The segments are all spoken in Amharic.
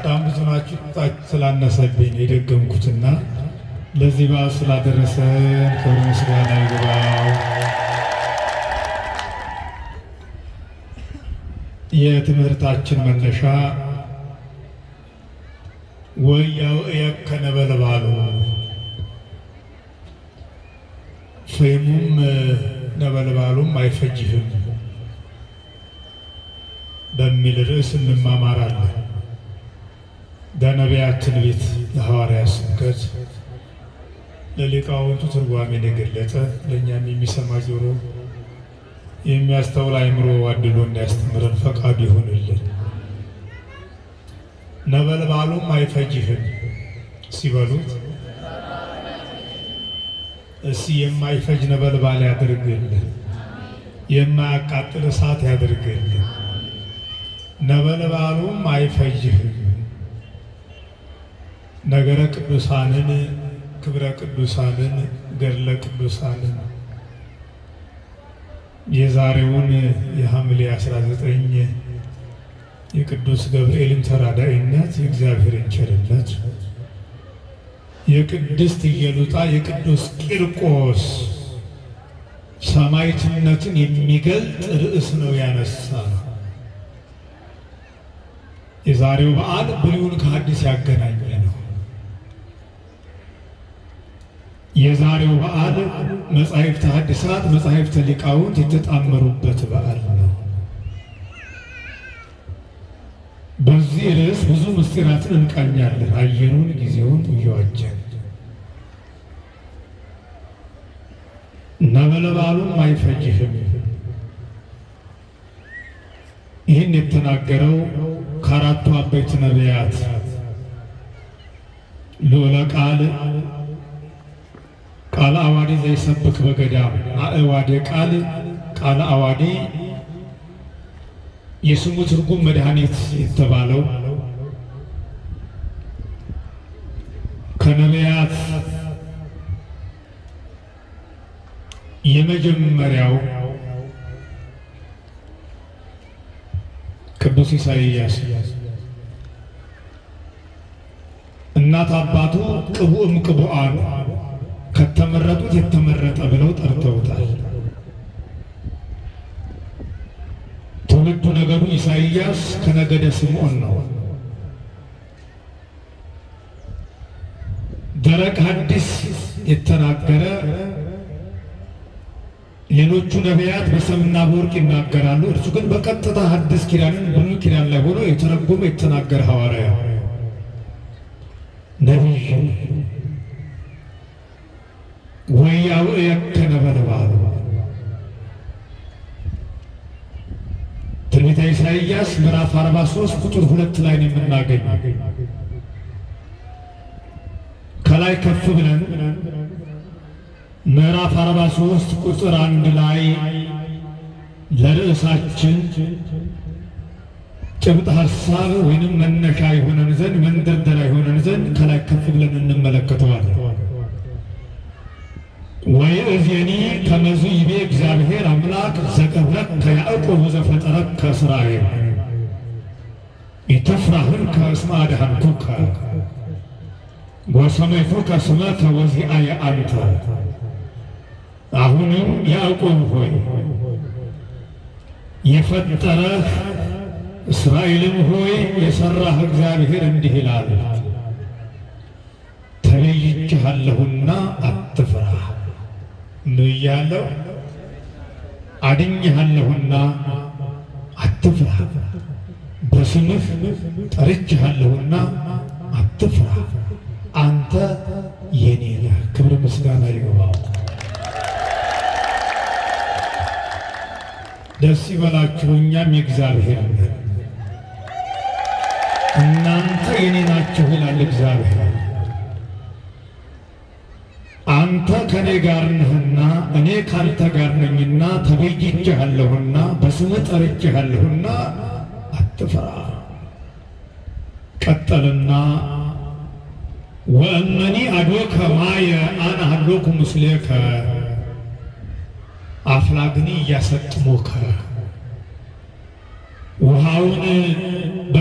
በጣም ብዙ ናችሁ። ስላነሰብኝ የደገምኩትና ለዚህ በዓል ስላደረሰን ክብር ምስጋና ይግባው። የትምህርታችን መነሻ ወያውእየከ ነበልባሉ ፍሙም ነበልባሉም አይፈጅህም በሚል ርዕስ እንማማራለን። በነቢያት ትንቢት ለሐዋርያት ስብከት ለሊቃውንቱ ትርጓሜን የገለጠ ለእኛም የሚሰማ ጆሮ የሚያስተውል አእምሮ አድሎ እንዲያስተምረን ፈቃዱ ይሁንልን። ነበልባሉም አይፈጅህም ሲበሉት እስኪ የማይፈጅ ነበልባል ያድርግልን፣ የማያቃጥል እሳት ያድርግልን። ነበልባሉም አይፈጅህም። ነገረ ቅዱሳንን፣ ክብረ ቅዱሳንን፣ ገድለ ቅዱሳንን የዛሬውን የሐምሌ 19 የቅዱስ ገብርኤልን ተራዳኢነት፣ የእግዚአብሔርን ቸርነት፣ የቅድስት ኢየሉጣ የቅዱስ ቂርቆስ ሰማዕትነትን የሚገልጥ ርዕስ ነው ያነሳ። የዛሬው በዓል ብሉይን ከሐዲስ ያገናኘ ነው። የዛሬው በዓል መጻሕፍተ ሐዲሳት መጻሕፍተ ሊቃውንት የተጣመሩበት በዓል ነው። በዚህ ርዕስ ብዙ ምስጢራትን እንቃኛለን። አየሩን ጊዜውን እየዋጀን ነበልባሉም አይፈጅህም። ይህን የተናገረው ከአራቱ አበይት ነቢያት ልዑለ ቃል ቃለ አዋዲ ዘይሰብክ በገዳም አእዋዴ ቃል ቃለ አዋዲ የስሙ ትርጉም መድኃኒት የተባለው ከነቢያት የመጀመሪያው ቅዱስ ኢሳይያስ እናት አባቱ ቅቡእም ቅቡአን ከተመረጡት የተመረጠ ብለው ጠርተውታል። ትውልዱ ነገዱ ኢሳይያስ ከነገደ ስምዖን ነው። ደረቅ ሐዲስ የተናገረ፣ ሌሎቹ ነቢያት በሰምና በወርቅ ይናገራሉ። እርሱ ግን በቀጥታ ሐዲስ ኪዳንን ብሉይ ኪዳን ላይ ሆኖ የተረጎመ የተናገረ ሐዋርያ ነቢይ ወያውእየከ ነበልባሉ ትንቢተ ኢሳይያስ ምዕራፍ 43 ቁጥር 2 ላይ ነው የምናገኘው። ከላይ ከፍ ብለን ምዕራፍ 43 ቁጥር 1 ላይ ለርዕሳችን ጭብጥ ሐሳብ ወይንም መነሻ የሆነን ዘንድ መንደርደሪያ የሆነን ዘንድ ከላይ ከፍ ብለን እንመለከተዋለን። ወይእዜኒ ከመዝ ይቤ እግዚአብሔር አምላክ ዘቀብረከ ያዕቆብ ወዘፈጠረከ እስራኤል ኢትፍራህከ እስመ አድኃንኩከ ወሰመይኩከ ስመከ ወዚአየ አንተ። አሁንም ያዕቆብ ሆይ የፈጠረህ እስራኤልም ሆይ የሠራህ እግዚአብሔር እንዲህ ይላል፣ ተለይቼሃለሁና አትፍራ። ንያለው አድኜሃለሁና አትፍራ። በስምህ ጠርቼሃለሁና አትፍራ። አንተ የኔ ነህ። ክብር ምስጋና ይግባው። ደስ ይበላችሁ፣ እኛም የእግዚአብሔር ነን፣ እናንተ የኔ ናችሁ ይላል እግዚአብሔር። አንተ ከኔ ጋር ነህና እኔ ካንተ ጋር ነኝና ተቤዥቼሃለሁና በስምህ ጠርቼሃለሁና አትፍራ። ቀጠልና ወእመኒ አዶከ ማየ አነ ሀሎኩ ምስሌከ አፍላግኒ እያሰጥሞከ ውሃውን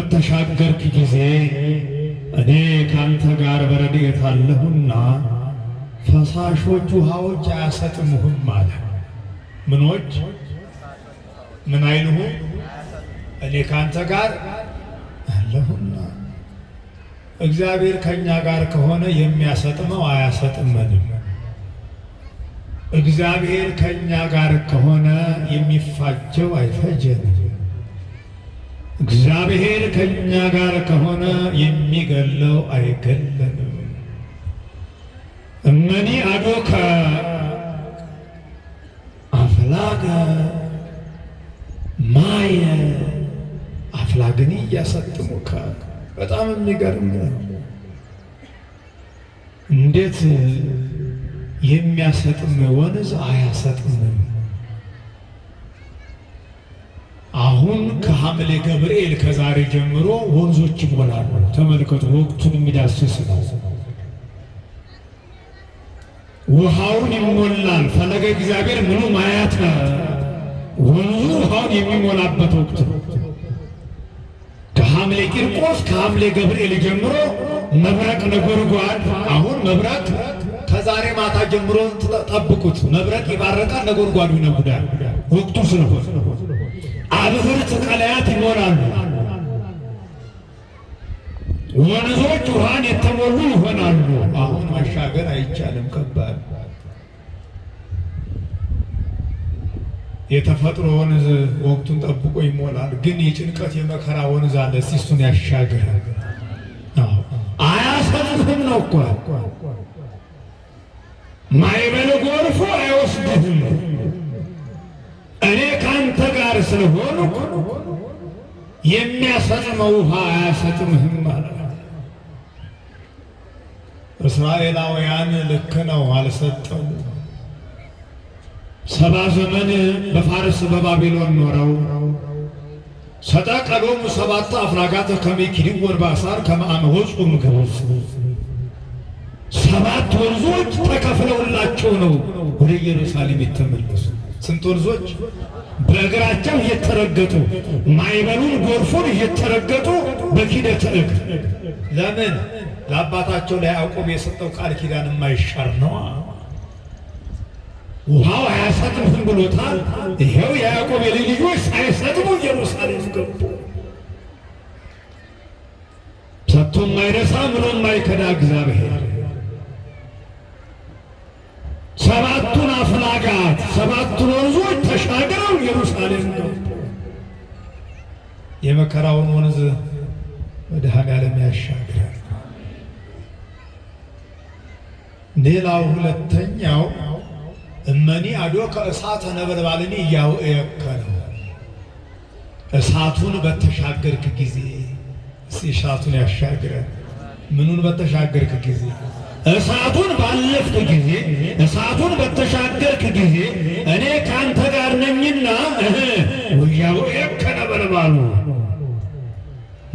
በተሻገርክ ጊዜ እኔ ካንተ ጋር በረድኤት አለሁና ፈሳሾች ውሃዎች አያሰጥሙህም አለ። ምኖች ምን አይልሁ? እኔ ካንተ ጋር አለሁና። እግዚአብሔር ከኛ ጋር ከሆነ የሚያሰጥመው አያሰጥመንም። እግዚአብሔር ከኛ ጋር ከሆነ የሚፋጀው አይፈጀንም። እግዚአብሔር ከኛ ጋር ከሆነ የሚገለው አይገለንም። እመኒ አዶከ አፍላገ ማየ አፍላግኒ እያሰጥሙከ። በጣም የሚገርም ነው። እንዴት የሚያሰጥም ወንዝ አያሰጥምም? አሁን ከሐምሌ ገብርኤል ከዛሬ ጀምሮ ወንዞች ይሞላሉ። ተመልከቱ፣ ወቅቱን የሚዳስስ ነው። ውሃውን ይሞላል። ፈለገ እግዚአብሔር ምኑ ማያት ወንዙ ውሃውን የሚሞላበት ወቅት ነው። ከሐምሌ ቂርቆስ ከሐምሌ ገብርኤል ጀምሮ መብረቅ ነጎድጓድ። አሁን መብረቅ ከዛሬ ማታ ጀምሮ ጠብቁት። መብረቅ ይባረቃል፣ ነጎድጓዱ ይነጉዳል። ወቅቱ ስለሆነ አብህርት ቀላያት ይሞላሉ። ወንዞች ውሃን የተሞሉ ይሆናሉ። አሁን መሻገር አይቻልም፣ ከባድ። የተፈጥሮ ወንዝ ወቅቱን ጠብቆ ይሞላል። ግን የጭንቀት የመከራ ወንዝ አለ። እሱን ያሻግራል። አያሰጥምህም ነው እኮ ማዕበል ጎርፎ አይወስድህም። እኔ ካንተ ጋር ስለሆንኩ የሚያሰጥመው ውሃ አያሰጥምህም ማለት ነው። እስራኤላውያን ልክ ነው፣ አልሰጠሙ። 70 ዘመን በፋርስ በባቢሎን ኖረው ሰጠቀሎሙ 7 አፍላጋተ ከመኪድወን ባሳር ከመአመ ወፁም ገበዝ 7 ወንዞች ተከፍለውላቸው ነው ወደ ኢየሩሳሌም የተመለሱ። ስንት ወንዞች? በእግራቸው እየተረገጡ ማዕበሉን ጎርፉን እየተረገጡ በኪደተ እግር። ለምን? ለአባታቸው ለያዕቆብ የሰጠው ቃል ኪዳን የማይሻር ነው። ውሃው አያሰጥምህም ብሎታል። ይሄው የያዕቆብ የልጅ ልጆች ሳይሰጥሙ ኢየሩሳሌም ገቡ። ሰጥቶ የማይረሳ ምሎ የማይከዳ እግዚአብሔር 7ቱን አፍላጋት 7ቱን ወንዞች ተሻግረው ኢየሩሳሌም ገቡ። የመከራውን ወንዝ መድኃኔዓለም ያሻግራል። ሌላው ሁለተኛው እመኒ አዶከ እሳተ ነበልባልኒ እያወእየከ ነው። እሳቱን በተሻገርክ ጊዜ እሳቱን ያሻግራል። ምኑን በተሻገርክ ጊዜ? እሳቱን ባለፍክ ጊዜ፣ እሳቱን በተሻገርክ ጊዜ እኔ ካንተ ጋር ነኝና እያወእየከ ነበልባሉ።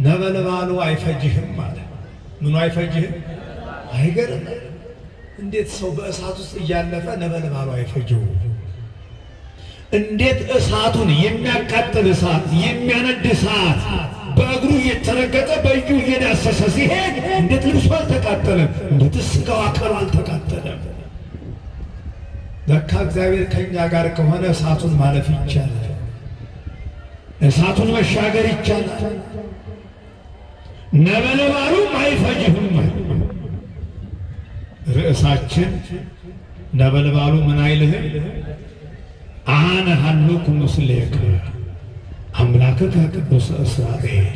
ነበልባሉ አይፈጅህም ማለት ምኑ አይፈጅህም? አይገርም? እንዴት ሰው በእሳት ውስጥ እያለፈ ነበልባሉ አይፈጀው? እንዴት እሳቱን የሚያቃጥል እሳት የሚያነድ እሳት በእግሩ እየተረገጠ በእጁ እየዳሰሰ ሲሄድ እንዴት ልብሱ አልተቃጠለም? እንዴት ስጋው አካሉ አልተቃጠለም? ለካ እግዚአብሔር ከኛ ጋር ከሆነ እሳቱን ማለፍ ይቻላል። እሳቱን መሻገር ይቻላል። ነበልባሉም አይፈጅህም። ርዕሳችን ነበልባሉ ምን አይልህም? አነ ሀሎኩ ምስሌከ አምላክከ ቅዱስ እስራኤል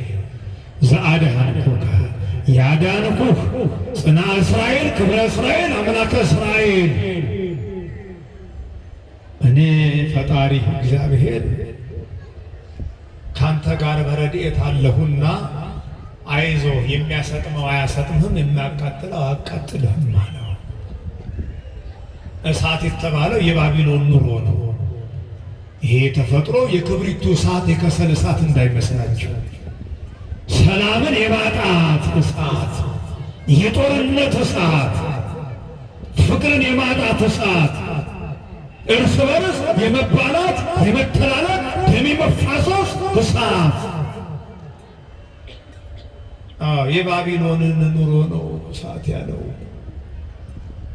ዘአድኃንኩከ ያዳንኩህ ጽንዐ እስራኤል ክብረ እስራኤል አምላከ እስራኤል። እኔ ፈጣሪ እግዚአብሔር ካንተ ጋር በረድኤት አለሁና አይዞ፣ የሚያሰጥመው አያሰጥምህም፣ የሚያቃጥለው አያቃጥልህም አለው። እሳት የተባለው የባቢሎን ኑሮ ነው። ይሄ ተፈጥሮ የክብሪቱ እሳት የከሰል እሳት እንዳይመስላቸው። ሰላምን የማጣት እሳት፣ የጦርነት እሳት፣ ፍቅርን የማጣት እሳት፣ እርስ በርስ የመባላት የመተላለቅ ደም የመፋሰስ እሳት የባቢሎንን ኑሮ ነው እሳት ያለው።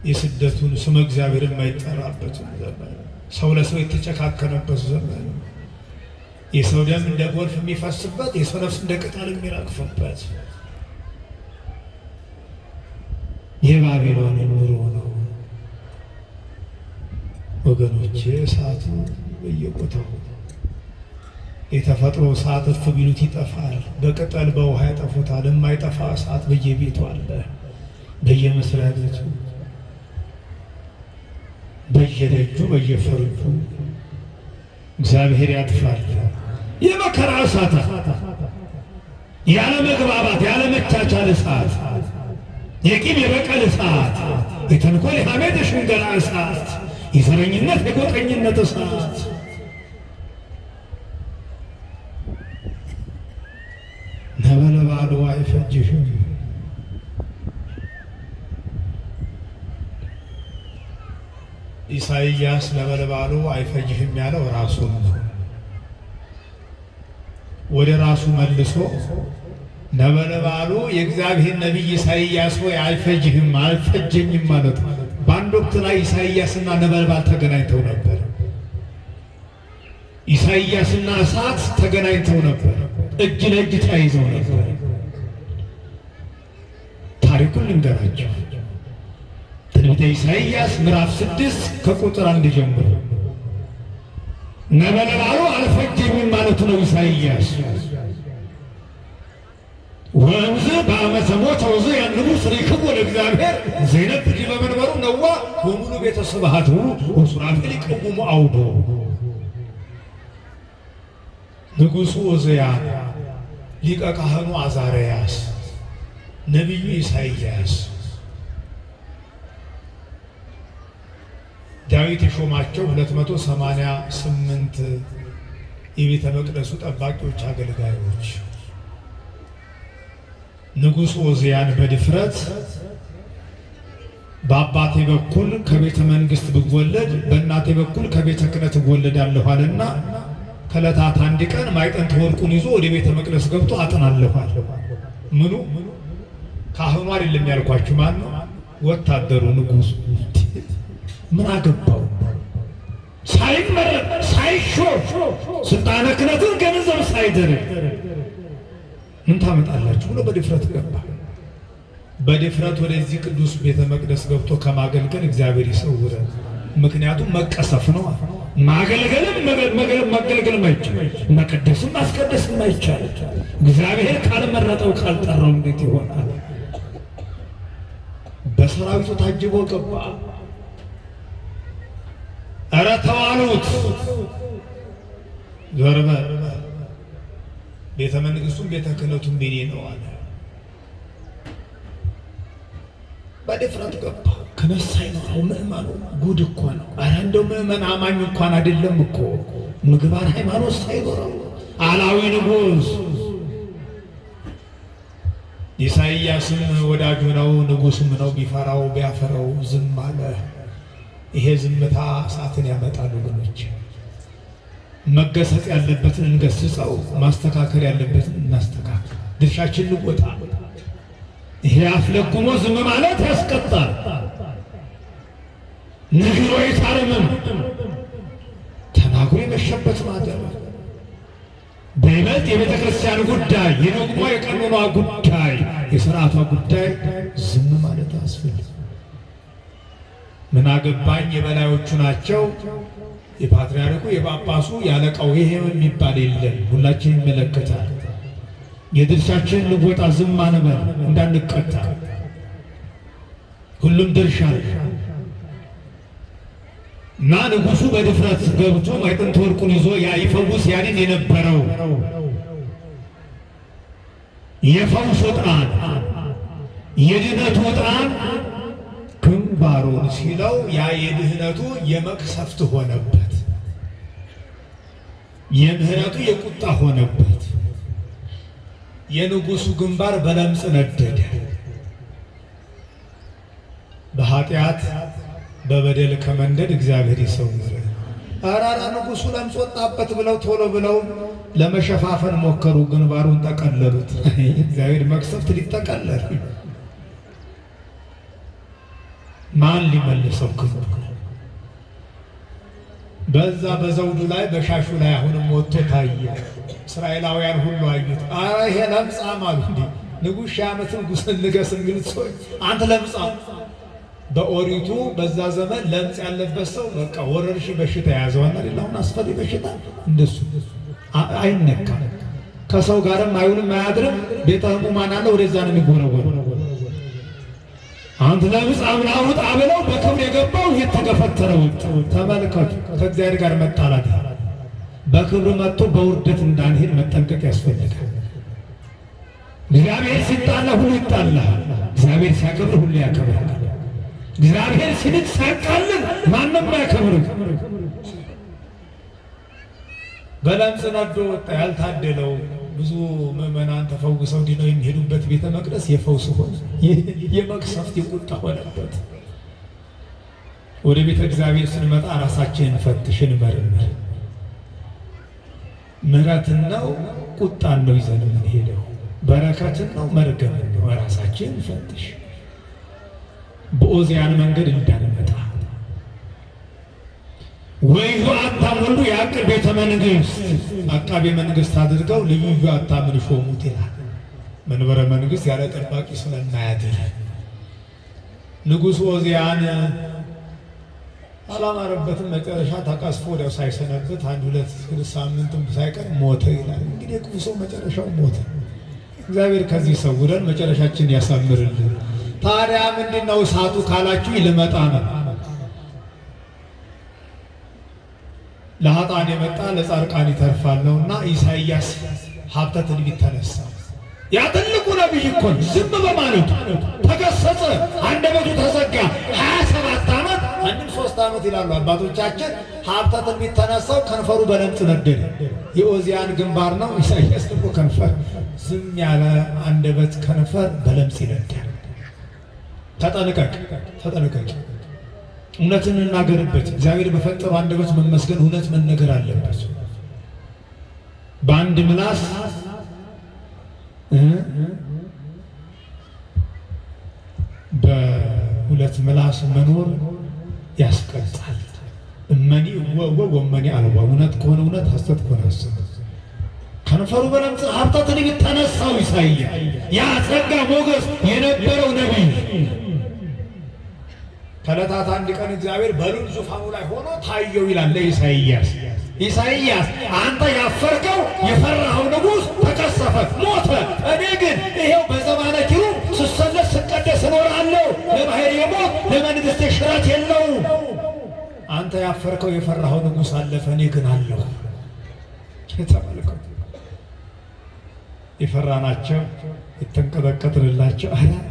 የስደቱን ስመ እግዚአብሔር የማይጠራበት ዘመን፣ ሰው ለሰው የተጨካከነበት ዘመን፣ የሰው ደም እንደ ጎርፍ የሚፈስበት፣ የሰው ነፍስ እንደ ቅጠል የሚረግፍበት የባቢሎን ኑሮ ነው ወገኖቼ። እሳቱ በየቦታው የተፈጥሮ እሳት እፍ ቢሉት ይጠፋል። በቅጠል በውሃ ያጠፉታል። የማይጠፋ እሳት በየቤቱ አለ፣ በየመስሪያ ቤቱ፣ በየደጁ፣ በየፈርጁ እግዚአብሔር ያጥፋል። የመከራ እሳት፣ ያለ መግባባት ያለ መቻቻል እሳት፣ የቂም የበቀል እሳት፣ የተንኮል የሐሜት የሽንገላ እሳት፣ የዘረኝነት የጎጠኝነት እሳት ነበልባሉ አይፈጅሽም። ኢሳይያስ ነበልባሉ አይፈጅህም ያለው ራሱን ነው። ወደ ራሱ መልሶ ነበልባሉ የእግዚአብሔር ነቢይ ኢሳይያስ ሆይ አይፈጅህም አልፈጀኝም ማለት። በአንድ ወቅት ላይ ኢሳይያስና ነበልባል ተገናኝተው ነበር። ኢሳይያስና እሳት ተገናኝተው ነበር። እጅ ለእጅ ተያይዘው ነበር። ታሪኩን ልንገራቸው። ትንቢተ ኢሳይያስ ምዕራፍ 6 ከቁጥር 1 ጀምሮ ነበልባሉ አልፈጀኝም ማለቱ ነው። ኢሳይያስ ወንዝ በዓመተ ሞት ወንዝ ያንቡ ስሪክብ ወደ እግዚአብሔር ዘይነብ ዲበ መንበሩ ነዋ ወሙሉ ቤተሰብሃቱ ወሱራፌል ይቀውሙ አውዶ። ንጉሡ ዖዝያን፣ ሊቀ ካህኑ አዛርያስ፣ ነቢዩ ኢሳይያስ ዳዊት የሾማቸው 288 የቤተ መቅደሱ ጠባቂዎች አገልጋዮች። ንጉሡ ዖዝያን በድፍረት በአባቴ በኩል ከቤተ መንግሥት ብወለድ በእናቴ በኩል ከቤተ ክህነት እወለዳለሁ አለና ከዕለታት አንድ ቀን ማዕጠንተ ወርቁን ይዞ ወደ ቤተ መቅደስ ገብቶ አጥናለኋል። ምኑ ካህኑ አይደለም ያልኳችሁ፣ ማን ነው? ወታደሩ ንጉሡ። ምን አገባው? ሳይመረጥ ሳይሾም ስልጣነ ክህነትን ገንዘብ ሳይደረግ ምን ታመጣላችሁ ብሎ በድፍረት ገባ። በድፍረት ወደዚህ ቅዱስ ቤተ መቅደስ ገብቶ ከማገልገል እግዚአብሔር ይሰውረን። ምክንያቱም መቀሰፍ ነው። ማገልገልም ማገልገልም አይቻልም፣ መቀደስም ማስቀደስም አይቻልም። እግዚአብሔር ካልመረጠው ካልጠራው እንዴት ይሆናል? በሰራዊቱ ታጅቦ ገባ። ኧረ ተዋሉት፣ ዞር በል ቤተ መንግሥቱም ቤተ ክህነቱም ቤኔ ነው አለ። በድፍረት ገባ። ከመሳይ ነው ምእመኑ። ጉድ እኮ ነው። ኧረ እንደው ምእመን አማኝ እንኳን አይደለም እኮ ምግባር ሃይማኖት ሳይኖረው አላዊ ንጉሥ። ኢሳይያስም ወዳጁ ነው ንጉሥም ነው። ቢፈራው ቢያፈራው ዝም አለ። ይሄ ዝምታ እሳትን ያመጣል ወገኖች። መገሰጽ ያለበትን እንገስጸው፣ ማስተካከል ያለበትን እናስተካክል፣ ድርሻችን ልወጣ። ይሄ አፍለጉሞ ዝም ማለት ያስቀጣል። ነግሮ አይታረምም። ተናግሮ የመሸበት ማደር። በይበልጥ የቤተ ክርስቲያን ጉዳይ፣ የደግሞ የቀኖኗ ጉዳይ፣ የሥርዓቷ ጉዳይ ዝም ማለት አስፈልግ። ምን አገባኝ የበላዮቹ ናቸው፣ የፓትርያርኩ የጳጳሱ ያለቃው፣ ይሄ የሚባል የለም። ሁላችን ይመለከታል። የድርሻችን ልወጣ፣ ዝም አንበል እንዳንቀጣ። ሁሉም ድርሻ እና ንጉሡ በድፍረት ገብቶ ማዕጠንተ ወርቁን ይዞ ያ ይፈውስ ያንን የነበረው የፈውስ ዕጣን የድኅነቱ ዕጣን ግንባሩን ሲለው ያ የድኅነቱ የመቅሰፍት ሆነበት፣ የምህረቱ የቁጣ ሆነበት። የንጉሡ ግንባር በለምጽ ነደደ። በኃጢአት በበደል ከመንደድ እግዚአብሔር ይሰውር። አራራ ንጉሡ ለምጽ ወጣበት ብለው ቶሎ ብለው ለመሸፋፈን ሞከሩ፣ ግንባሩን ጠቀለሉት። እግዚአብሔር መቅሰፍት ሊጠቀለል ማን ሊመልሰው ክብሩ? በዛ በዘውዱ ላይ በሻሹ ላይ አሁንም ወጥቶ ታየ። እስራኤላውያን ሁሉ አዩት። አረ ይሄ ለምጻም አሉ። እንዴ ንጉሥ ሺህ ዓመት ንጉሥ ንገስ የሚሉት ሰዎች አንተ ለምጻም። በኦሪቱ በዛ ዘመን ለምጽ ያለበት ሰው በቃ ወረርሽኝ በሽታ የያዘዋል አይደል? አሁን አስፈሪ በሽታ እንደሱ አይነካም። ከሰው ጋርም አይውልም አያድርም። ቤተ ሕሙማን አለ፣ ወደዛ ነው የሚጎረጎረው። አንተ ለምጻም አውጣ ብለው በክብር የገባው እየተገፈተረ ወጣ። ተመልከቱ፣ ከእግዚአብሔር ጋር መጣላት። በክብር መጥቶ በውርደት እንዳንሄድ መጠንቀቅ ያስፈልጋል። እግዚአብሔር ሲጣላ ሁሉ ይጣላል። እግዚአብሔር ሲያከብር ሁሉ ያከብራል። እግዚአብሔር ሲንቅ ሲያቃልል ማንም አያከብርም። በለምጽ ነዶ ወጣ። ያልታደለው ብዙ ምዕመናን ተፈውሰው ድነው የሚሄዱበት ቤተ መቅደስ የፈውስ ሆነ፣ የመቅሰፍት የቁጣ ሆነበት። ወደ ቤተ እግዚአብሔር ስንመጣ ራሳችንን ፈትሽ፣ እንመርምር። ምሕረትን ነው ቁጣን ነው ይዘን የምንሄደው? በረከትን ነው መርገምን ነው? ራሳችንን ፈትሽ። በኦዚያን መንገድ እንዳንመጣ ወይዙ አታም ሁሉ የአቅር ቤተ መንግሥት አቃቤ መንግሥት አድርገው ልዩ አታምን ሾሙት ይላል። መንበረ መንግሥት ያለ ጠባቂ ስለማያድር ንጉሥ ኦዚያን አላማረበትም። መጨረሻ ተቀስፎ ወዲያው ሳይሰነብት 1-2 ሳምንትም ሳይቀር ሞተ ይላል። እንግዲህ የክፉ ሰው መጨረሻው ሞተ። እግዚአብሔር ከዚህ ሰውረን መጨረሻችን ያሳምርልን። ታዲያ ምንድነው እሳቱ ካላችሁ ልመጣ ነው። ለኃጥአን የመጣ ለጻድቃን ይተርፋል ነውና ኢሳይያስ ሀብተ ትንቢት ተነሳ። ያ ትልቁ ነቢይ እኮ ዝም በማለቱ ተገሰጸ፣ አንደበቱ ተዘጋ። 27 ዓመት አንድም 3 ዓመት ይላሉ አባቶቻችን። ሀብተ ትንቢት ተነሳው፣ ከንፈሩ በለምጽ ነደደ። የኦዚያን ግንባር ነው፣ ኢሳይያስ ደግሞ ከንፈር። ዝም ያለ አንደበት ከንፈር በለምጽ ይነዳል። ተጠንቀቅ፣ ተጠንቀቅ። እውነትን እናገርበት። እግዚአብሔር በፈጠረው አንደበት መመስገን፣ እውነት መነገር አለበት። በአንድ ምላስ በሁለት ምላስ መኖር ያስቀጣል። እመኒ ወመኒ አልባ። እውነት ከሆነ እውነት፣ ሐሰት ከሆነ ሐሰት። ከንፈሩ በለምጽ ሀብተ ትንቢት ተነሳው ኢሳይያስ። ያ ጸጋ ሞገስ የነበረው ነቢይ ከዕለታት አንድ ቀን እግዚአብሔር በልዑል ዙፋኑ ላይ ሆኖ ታየው ይላል ለኢሳይያስ። ኢሳይያስ አንተ ያፈርከው የፈራኸው ንጉሥ ተቀሰፈ፣ ሞተ። እኔ ግን ይሄው በዘባነ ኪሩብ ስሰለስ ስቀደስ እኖራለሁ። ለባሕርየ ሞት ለመንግሥቴ ሽረት የለው። አንተ ያፈርከው የፈራኸው ንጉሥ አለፈ፣ እኔ ግን አለሁ። ተመልከቱ፣ የፈራናቸው የተንቀጠቀጥንላቸው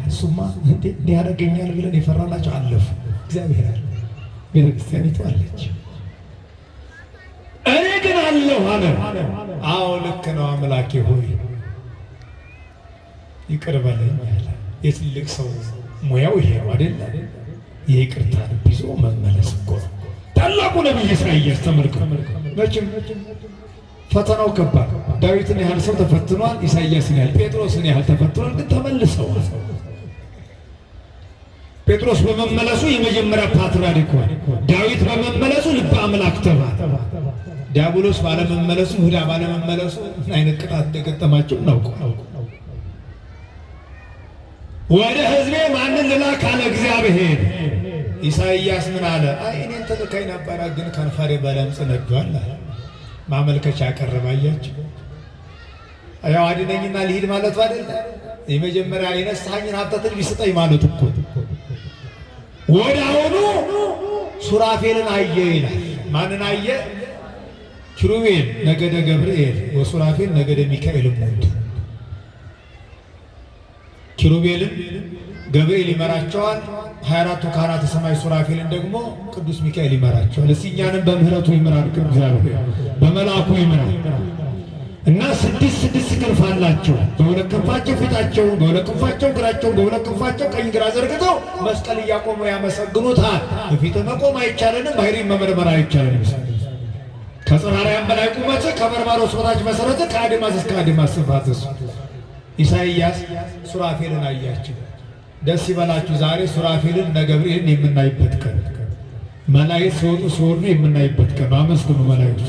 እሱማ እንዲህ ያደርገኛል ብለን የፈራናቸው አለፉ። እግዚአብሔር አለ፣ ቤተክርስቲያኒቱ አለች፣ እኔ ግን አለሁ አለ። አዎ ልክ ነው አምላኬ ሆይ ይቅር በለኝ አለ። የትልቅ ሰው ሙያው ይሄ ነው አይደል? የይቅርታ ልብ ይዞ መመለስ እኮ ነው። ታላቁ ነቢይ ኢሳይያስ ተመልከቱ። መቼም ፈተናው ከባድ። ዳዊትን ያህል ሰው ተፈትኗል፣ ኢሳይያስን ያህል ጴጥሮስን ያህል ተፈትኗል፣ ግን ተመልሰዋል። ጴጥሮስ በመመለሱ የመጀመሪያ ፓትርያርክ ሆነ። ዳዊት በመመለሱ ልበ አምላክ ተባለ። ዲያብሎስ ባለመመለሱ፣ ይሁዳ ባለመመለሱ ምን አይነት ቅጣት እንደገጠማቸው እናውቀው። ወደ ሕዝቤ ማንን ልላክ አለ እግዚአብሔር። ኢሳይያስ ምን አለ? አይ እኔን ትልከኝ ነበረ፣ ግን ከንፈሬ በለምጽ ነዷል አለ። ማመልከቻ አቀረበ። አያችሁ፣ ያው አድነኝና ልሂድ ማለቱ አይደለ? የመጀመሪያ የነሳኸኝን ሀብተ ትንቢት ስጠኝ ማለቱ እኮ። ወዲያውኑ ሱራፌልን አየ ይላል። ማንን አየ? ኪሩቤል ነገደ ገብርኤል ወሱራፌል ነገደ ሚካኤል ሞቱ። ኪሩቤልን ገብርኤል ይመራቸዋል። 24ቱ ካህናተ ሰማይ ሱራፌልን ደግሞ ቅዱስ ሚካኤል ይመራቸዋል። እስኪ እኛንም በምህረቱ ይምራል እግዚአብሔር፣ በመልአኩ ይምራል። እና 6 ክንፍ አላቸው። በሁለት ክንፋቸው ፊታቸውን፣ በሁለት ክንፋቸው እግራቸውን፣ በሁለት ክንፋቸው ቀኝ ግራ ዘርግተው መስቀል እያቆሙ ያመሰግኑታል። በፊት መቆም አይቻለንም፣ ባሕርይን መመርመር አይቻለንም። ከጽራርያም በላይ ቁመት ከበርባሮስ በታች መሰረት ከአድማስ እስከ አድማስ ስፋት እሱ ኢሳይያስ ሱራፌልን አያቸው። ደስ ይበላችሁ። ዛሬ ሱራፌልን እነ ገብርኤልን የምናይበት ቀን፣ መላእክት ሲወጡ ሲወርዱ የምናይበት ቀን። አመስግኑ መላእክት።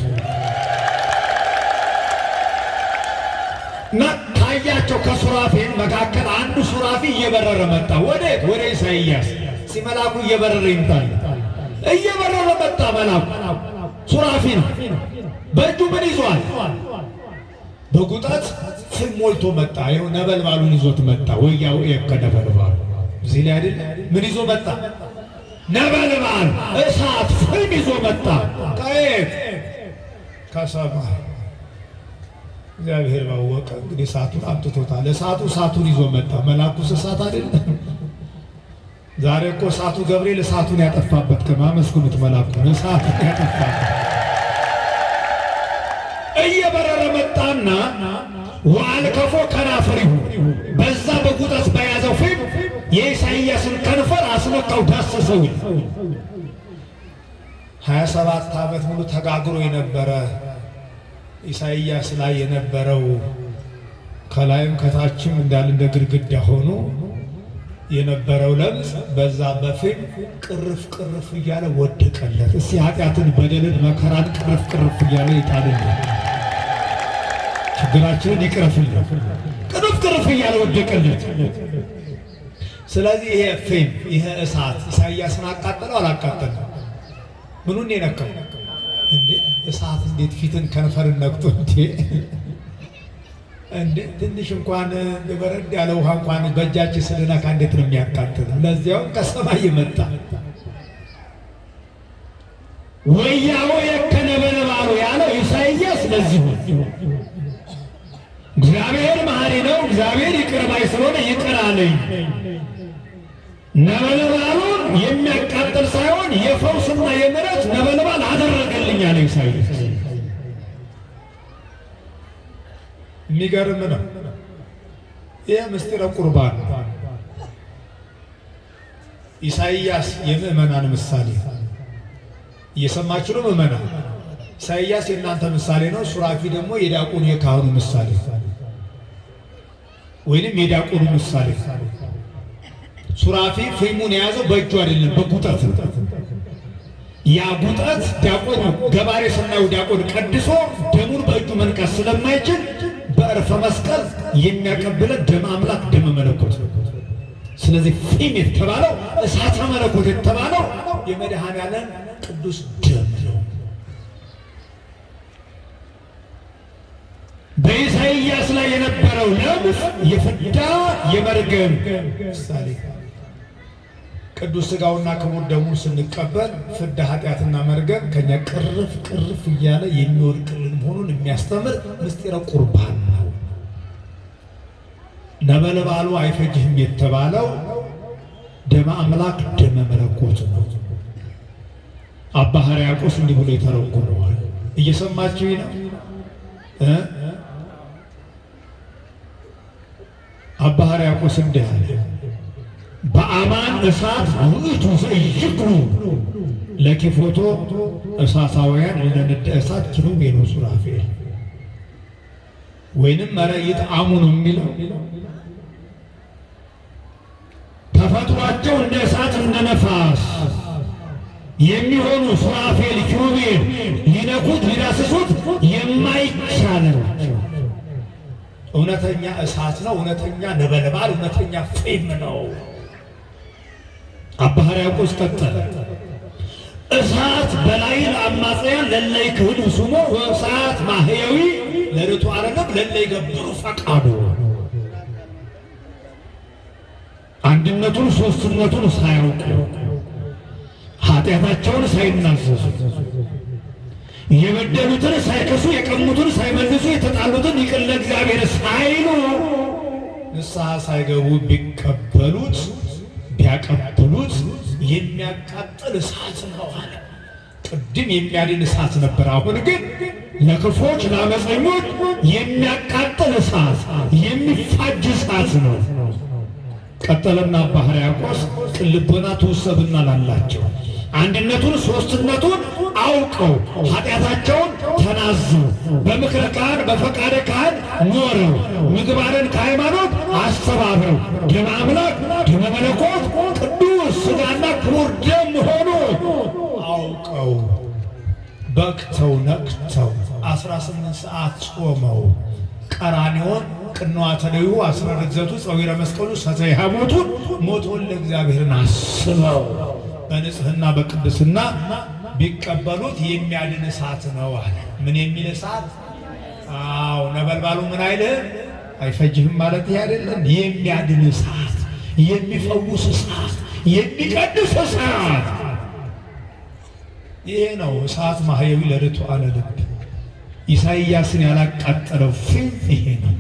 እና ታያቸው ከሱራፌል መካከል አንዱ ሱራፊ እየበረረ መጣ። ወዴት? ወደ ኢሳይያስ። ሲመላኩ እየበረረ ይምጣል። እየበረረ መጣ መላኩ ሱራፊ ነው። በእጁ ምን ይዟል? በጉጠት ፍም ሞልቶ መጣ። ይኸው ነበልባሉን ይዞት መጣ። ወያው የከነበልባሉ እዚህ ላይ አይደል? ምን ይዞ መጣ? ነበልባል፣ እሳት፣ ፍም ይዞ መጣ። ከየት? ከሰማይ። እግዚአብሔር ባወቀ እንግዲህ እሳቱን አምጥቶታል። እሳቱን ይዞ መጣ። መላኩስ እሳት አይደለም? ዛሬ እኮ እሳቱ ገብርኤል እሳቱን ያጠፋበት ከማመስግኑት መላኩን እሳቱን ያጠፋበት እየበረረ መጣና ወአልከፎ ከናፍሪሁ በዛ በጉጠት በያዘው ፍም የኢሳይያስን ከንፈር አስነካው፣ ዳሰሰው። 27 ዓመት ሙሉ ተጋግሮ የነበረ ኢሳይያስ ላይ የነበረው ከላይም ከታችም እንዳለ እንደ ግድግዳ ሆኖ የነበረው ለምጽ በዛ በፍም ቅርፍ ቅርፍ እያለ ወደቀለት። እስቲ ኃጢአትን፣ በደልን፣ መከራን ቅርፍ ቅርፍ እያለ ይጣልልን፣ ችግራችንን ይቅረፍልን። ቅርፍ ቅርፍ እያለ ወደቀለት። ስለዚህ ይሄ ፍም ይሄ እሳት ኢሳይያስን አቃጠለው አላቃጠለው? ምኑን የነካው እንዴ? እሳት እንዴት ፊትን ከንፈርን ነክቶ እንዴ ትንሽ እንኳን በረድ ያለ ውሃ እንኳን በእጃችን ስንነካ እንዴት ነው የሚያቃጥለው? ለዚያው ከሰማይ የመጣ ወያው የከነበልባሉ ያለው ኢሳይያስ ለዚህ እግዚአብሔር መሐሪ ነው፣ እግዚአብሔር ይቅር ባይ ስለሆነ ይቅር አለኝ። ነበልባሉን የሚያቃጥል ሳይሆን የፈውስና የምሕረት ነበልባል አደረገልኝ አለ ኢሳይያስ። የሚገርም ነው። ይህ ምስጢረ ቁርባን ኢሳይያስ የምእመናን ምሳሌ። እየሰማችሁ ነው ምእመናን? ኢሳይያስ የእናንተ ምሳሌ ነው። ሱራፊ ደግሞ የዲያቆኑ የካህኑ ምሳሌ ወይንም የዲያቆኑ ምሳሌ። ሱራፊ ፍሙን የያዘው በእጁ አይደለም በጉጠት ነው። ያ ጉጠት ዲያቆኑ ገባሬ ስናዩ ዲያቆን ቀድሶ ደሙን በእጁ መንካት ስለማይችል በዕርፈ መስቀል የሚያቀብለን ደመ አምላክ ደመ መለኮት። ስለዚህ ፍም የተባለው እሳተ መለኮት የተባለው የመድኃኔዓለም ቅዱስ ደም ነው። በኢሳይያስ ላይ የነበረው ለምጽ የፍዳ የመርገም ምሳሌ። ቅዱስ ሥጋውና ክቡር ደሙን ስንቀበል ፍዳ ኃጢአትና መርገም ከኛ ቅርፍ ቅርፍ እያለ የሚወድቅልን መሆኑን የሚያስተምር ምስጢረ ቁርባን ነው። ነበልባሉ አይፈጅህም የተባለው ደመ አምላክ ደመ መለኮት ነው። አባ ሕርያቆስ እንዲህ ብሎ የተረጎመዋል። እየሰማችሁ ነው? አባ ሕርያቆስ እንዲህ አለ፣ በአማን እሳት ውእቱ ዘኢይክሩ ለኪፎቶ እሳታውያን ለነደ እሳት ኪሩቤል ወሱራፌል። ወይንም መረይት አሙ ነው የሚለው ተፈጥሯቸው እንደ እሳት እንደ ነፋስ የሚሆኑ ሱራፌል ኪሩቤል ሊነኩት ሊዳስሱት የማይቻለው እውነተኛ እሳት ነው። እውነተኛ ነበልባል፣ እውነተኛ ፍም ነው። አባ ሕርያቆስ ቀጠለ፣ እሳት በላይል አማጽያን ለለይ ክህዱ ስሞ ወእሳት ማህያዊ ለርቱ ዓለም ለለይ ገብሩ ፈቃዱ። አንድነቱን ሶስትነቱን ሳያውቁ ኃጢአታቸውን ሳይናዘዙ የበደሉትን ሳይከሱ የቀሙትን ሳይመልሱ የተጣሉትን ይቅር ለእግዚአብሔር ሳይሉ ንስሐ ሳይገቡ ቢቀበሉት ቢያቀብሉት የሚያቃጥል እሳት ነው አለ። ቅድም የሚያድን እሳት ነበር። አሁን ግን ለክፎች ለአመፀኞች የሚያቃጥል እሳት የሚፋጅ እሳት ነው። ቀጠለና አባ ሕርያቆስ ቅልቦና ትውሰብና ላላቸው አንድነቱን ሶስትነቱን አውቀው ኃጢአታቸውን ተናዘው በምክረ ካህን በፈቃደ ካህን ኖረው ምግባርን ከሃይማኖት አስተባብረው ደመ አምላክ ደመ መለኮት ቅዱስ ሥጋና ክቡር ደም ሆኖ አውቀው በቅተው ነቅተው 18 ሰዓት ጾመው ቀራንዮን ቅንዋተ ደዌሁ አስረ ርግዘቱ ጸዊረ መስቀሉ ሰተይ ሐሞቱን ሞቶን ለእግዚአብሔርን አስበው በንጽህና በቅድስና ቢቀበሉት የሚያድን እሳት ነው አለ። ምን የሚል እሳት? አዎ ነበልባሉ ምን አይልህም አይፈጅህም ማለት ይሄ አይደለም። የሚያድን እሳት፣ የሚፈውስ እሳት፣ የሚቀድስ እሳት። ይሄ ነው እሳት ማህየዊ ለርቱዓነ ልብ። ኢሳይያስን ያላቃጠለው ፍም ይሄ ነው።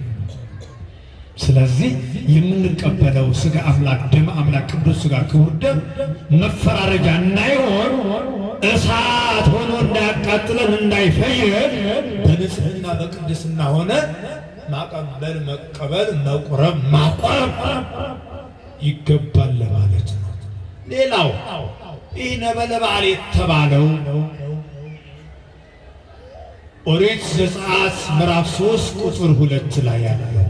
ስለዚህ የምንቀበለው ሥጋ አምላክ ደም አምላክ ቅዱስ ሥጋ ክቡር ደም መፈራረጃ እንዳይሆን እሳት ሆኖ እንዳያቃጥለን እንዳይፈይድ በንጽህና በቅድስና ሆነ ማቀበል መቀበል መቁረብ ማቆረብ ይገባል ለማለት ነው። ሌላው ይህ ነበልባል የተባለው ኦሪት ዘጸአት ምዕራፍ 3 ቁጥር 2 ላይ ያለው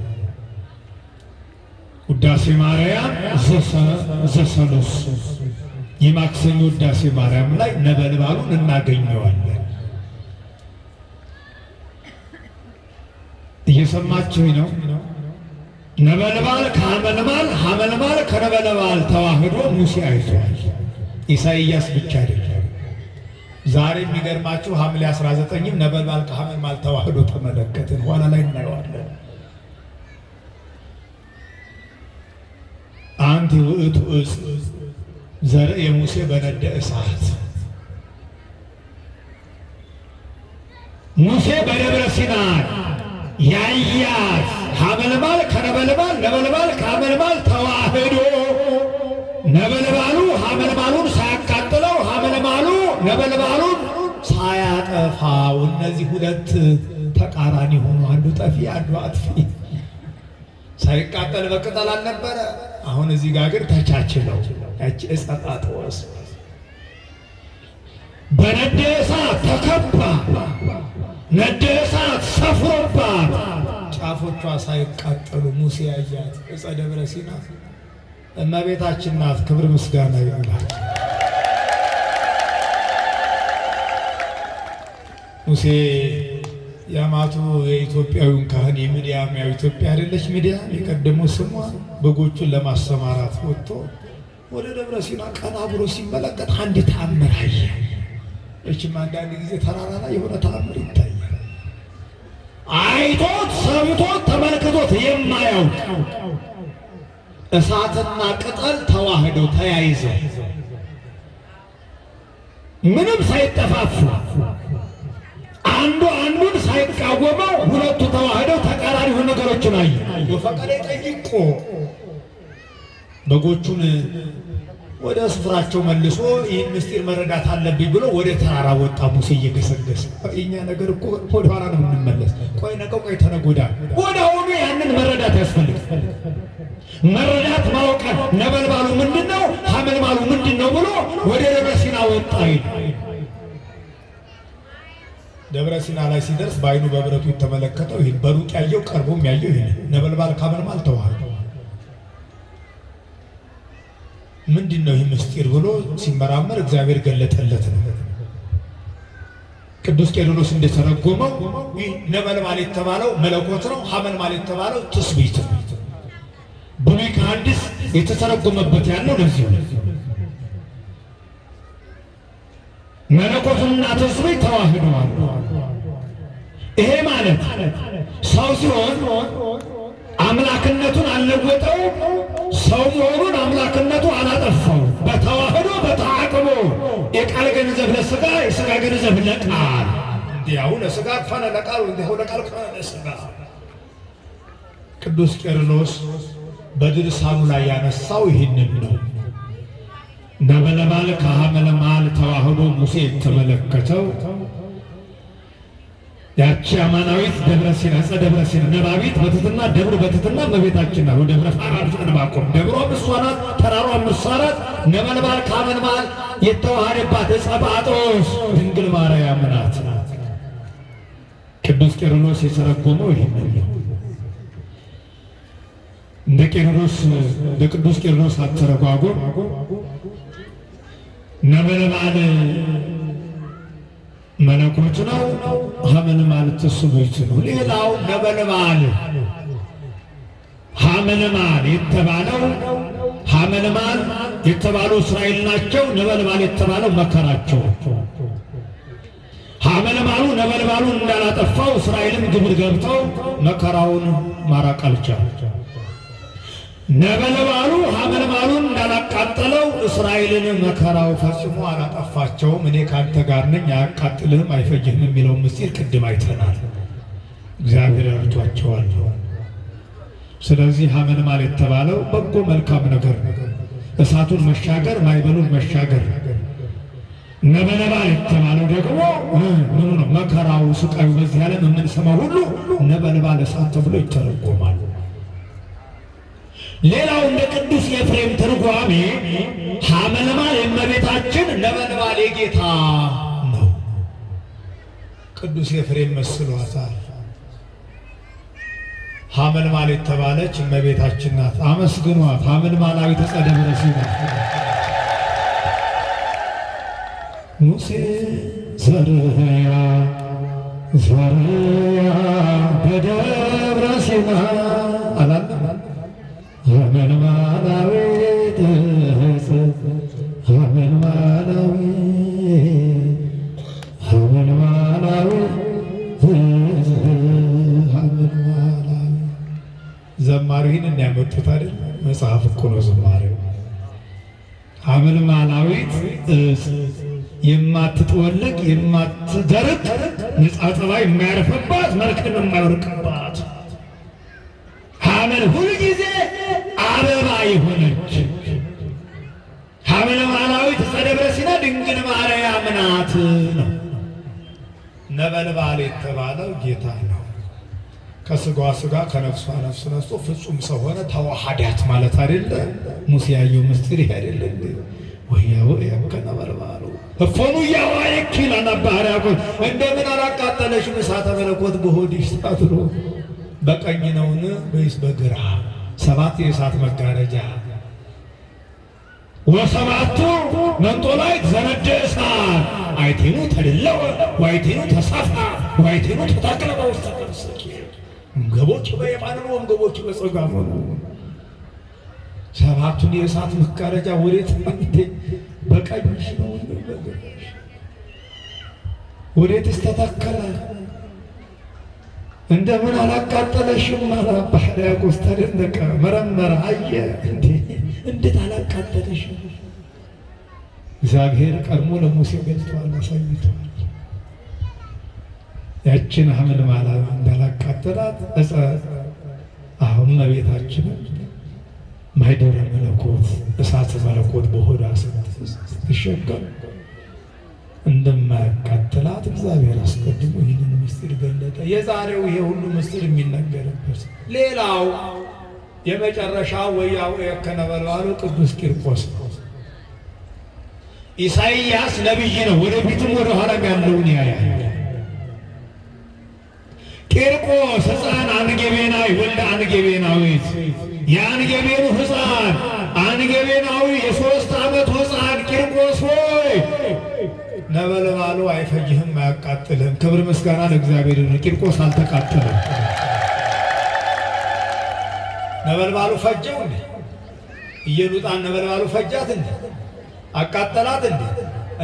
ውዳሴ ማርያም ዘሰሉስ የማክሰኞ ውዳሴ ማርያም ላይ ነበልባሉን እናገኘዋለን። እየሰማችሁኝ ነው? ነበልባል ከሐመልማል ሐመልማል ከነበልባል ተዋህዶ ሙሴ አይቷል። ኢሳይያስ ብቻ አይደለም። ዛሬ የሚገርማችሁ ሐምሌ 19ም ነበልባል ከሐመልማል ተዋህዶ ተመለከትን። ኋላ ላይ እናየዋለን። አንቲ ውእቱ ዕፅ ዘርእ የሙሴ በነደ እሳት። ሙሴ በደብረ ሲና ያያት ሐመልማል ከነበልባል ነበልባል ከሐመልማል ተዋህዶ ነበልባሉ ሐመልማሉን ሳያቃጥለው ሐመልማሉ ነበልባሉን ሳያጠፋው። እነዚህ ሁለት ተቃራኒ ሆኑ። አንዱ ጠፊ አንዱ አጥፊ። ሳይቃጠል በቅጠል አልነበረ። አሁን እዚህ ጋር ግን ተቻችለው ያቺ እጸጳጦስ በነደ እሳት ተከባ ነደ እሳት ሰፍሮባት ጫፎቿ ሳይቃጠሉ ሙሴ ያያት ዕፀ ደብረ ሲና እመቤታችን ናት። ክብር ምስጋና ይሁንላት። ሙሴ ያማቱ የኢትዮጵያዊውን ካህን የሚዲያማዊ ኢትዮጵያ አይደለች ሚዲያም የቀደመው ስሟ በጎቹን ለማሰማራት ወጥቶ ወደ ደብረ ሲና ቀና ብሎ ሲመለከት አንድ ተአምር አየ። እችም አንዳንድ ጊዜ ተራራ ላይ የሆነ ተአምር ይታያል። አይቶት ሰምቶት ተመልክቶት የማያውቅ እሳትና ቅጠል ተዋህደው ተያይዘው ምንም ሳይጠፋፉ አንዱ አንዱን ሳይቃወመው ሁለቱ ተዋህደው ተቃራኒ ሆነ ነገሮችን አየ። በፈቃደ ጠይቆ በጎቹን ወደ ስፍራቸው መልሶ ይህን ምስጢር መረዳት አለብኝ ብሎ ወደ ተራራ ወጣ። ሙሴ እየገሰገሰ የእኛ ነገር እኮ ወደ ኋላ ነው የምንመለስ። ቆይ ነገ ቆይ ተነጎዳ ወደ አሁኑ ያንን መረዳት ያስፈልጋል። መረዳት ማወቅ ነበልባሉ ምንድነው ሐመልማሉ ምንድነው ብሎ ወደ ደብረ ሲና ወጣ። ደብረ ሲና ላይ ሲደርስ በዓይኑ በብረቱ የተመለከተው ይሄን በሩቅ ያየው ቀርቦም ያየው ይሄን ነበልባል ከሐመልማል ተዋህዶ ምንድነው ይህ ምስጢር ብሎ ሲመራመር እግዚአብሔር ገለጠለት ነው። ቅዱስ ቄርሎስ እንደተረጎመው ይህ ነበልባል የተባለው መለኮት ነው። ሐመልማል የተባለው ትስብእት ነው። ብሉይ ከሐዲስ የተተረጎመበት ያለው ለዚህ ነው። መለኮትና ትስብእት ተዋህደዋል። ይሄ ማለት ሰው ሲሆን አምላክነቱን አልለወጠው፣ ሰው መሆኑን አምላክነቱ አላጠፋው። በተዋህዶ በተዓቅቦ የቃል ገንዘብ ለሥጋ የሥጋ ገንዘብ ለቃል እንዲያው ለሥጋ ፈነ ለቃል እንዲያው ለቃል ፈነ ለሥጋ። ቅዱስ ቄርሎስ በድርሳኑ ላይ ያነሳው ይህንን ነው። ነበልባል ከሐመልማል ተዋህዶ ሙሴ የተመለከተው ያቺ አማናዊት ደብረ ሲና ደብረ ሲና ነባቢት በትሕትና ደብር በትሕትና እመቤታችን ናት። ደብረ ፋራን ዕንባቆም ደብሯም እሷ ናት፣ ተራሯም እሷ ናት። ነበልባል ከሐመልማል የተዋሃደባት ዕፀ ጳጦስ ድንግል ማርያም ናት። ቅዱስ ቄርሎስ የተረጎመው ይሄንን ነው። እንደ ቅዱስ ቄርሎስ አተረጓጎም ነበልባል መለኮት ነው፣ ሐመልማል ትስብእት ነው። ሌላው ነበልባል ሐመልማል የተባለው እስራኤል ናቸው። ነበልባል የተባለው መከራቸው። ሐመልማሉ ነበልባሉን እንዳላጠፋው እስራኤልም ግብር ገብተው መከራውን ማራቅ አልቻሉም። ነበልባሉ ሐመልማሉን እንዳላቃጠለው እስራኤልን መከራው ፈጽሞ አላጠፋቸውም። እኔ ካንተ ጋር ነኝ፣ አያቃጥልህም፣ አይፈጅህም የሚለው ምስጢር ቅድም አይተናል። እግዚአብሔር ረድቷቸዋል። ስለዚህ ሐመልማል የተባለው በጎ መልካም ነገር፣ እሳቱን መሻገር፣ ማይበሉን መሻገር። ነበልባል የተባለው ደግሞ ምኑ ነው? መከራው፣ ስቃዩ በዚህ ዓለም የምንሰማው ሁሉ ነበልባል እሳት ተብሎ ይተረጎማል። ሌላው እንደ ቅዱስ ኤፍሬም ትርጓሜ ሐመልማል የእመቤታችን ነበልባል የጌታ ነው። ቅዱስ ኤፍሬም መስሏታል። ሐመልማል የተባለች እመቤታችን ናት። አመስግኗት። ሐመልማላዊተ ጸደብረ ሲና ሙሴ ዘርያ በደብረ ሲና አላለም። ሐመልማላዊት ዘማሪውን እንዲያመጡት አይደል? መጽሐፍ እኮ ነው ዝማሬው። ሐመልማላዊት የማትጠወልግ የማትደርቅ ንጻ ጠባይ የማያርፍባት መልክም የማይወርቅባት ሐመል ሁልጊዜ አበባ የሆነች ሐመልማላዊት ጸደብረ ሲና ድንግል ማርያም ናት ነው። ነበልባል የተባለው ጌታ ነው። ከስጋዋ ስጋ ከነፍሷ ነፍስ ነስቶ ፍጹም ሰው ሆነ። ተዋሃዳት ማለት አይደለ? ሙሴ ያየው ምስጢር ይሄ አይደለ? ወያው ከነበልባሉ እፎኑ ያዋይኪል አናባሪያቆ እንደምን አላቃጠለሽም እሳተ መለኮት በሆድሽ ታጥሎ በቀኝ ነውን ወይስ በግራ? ሰባት የእሳት መጋረጃ ወሰባቱ መንጦላዕት ዘነደ እሳት አይቴኑ ተደለወ ወአይቴኑ ተሳፋ ወአይቴኑ ተታቀለ በውስተ ቅድስት ገቦች በየማኑ ወንገቦች በጸጋሙ። ሰባቱን የእሳት መጋረጃ ወዴት በቀኝሽ ነው በግራሽ ወዴትስ ተተከለ? እንደምን አላቃጠለሽም? አባ ሕርያቆስ ተደነቀ፣ መረመረ፣ አየ። እንዴት አላቃጠለሽም? እግዚአብሔር ቀድሞ ለሙሴ ገልጧል፣ አሳይቷል። ያችን ሐመልማል እንዳላቃጠላት አሁን እመቤታችንን ማኅደረ መለኮት እሳተ መለኮት በሆዷ ስትሸከም እንደማያቃጥላት እግዚአብሔር አስቀድሞ ይህንን ምስጢር ገለጠ። የዛሬው ይሄ ሁሉ ምስጢር የሚነገርበት ሌላው የመጨረሻው ወያው የከነበልባሉ ቅዱስ ቂርቆስ ነው። ኢሳይያስ ነቢይ ነው። ወደፊትም ወደ ኋላም ያለውን ያያል። ቂርቆስ ሕፃን አንጌቤናዊ ወልደ አንጌቤናዊት የአንጌቤኑ ሕፃን አንጌቤናዊ የ3 ዓመት ሕፃን ቂርቆስ ሆይ ነበልባሉ አይፈጅህም አያቃጥልህም። ክብር ምስጋና ለእግዚአብሔር ነው። ቂርቆስ አልተቃጠለም። ነበልባሉ ፈጀው እንዴ? ኢየሉጣን ነበልባሉ ፈጃት እንዴ? አቃጠላት እንዴ?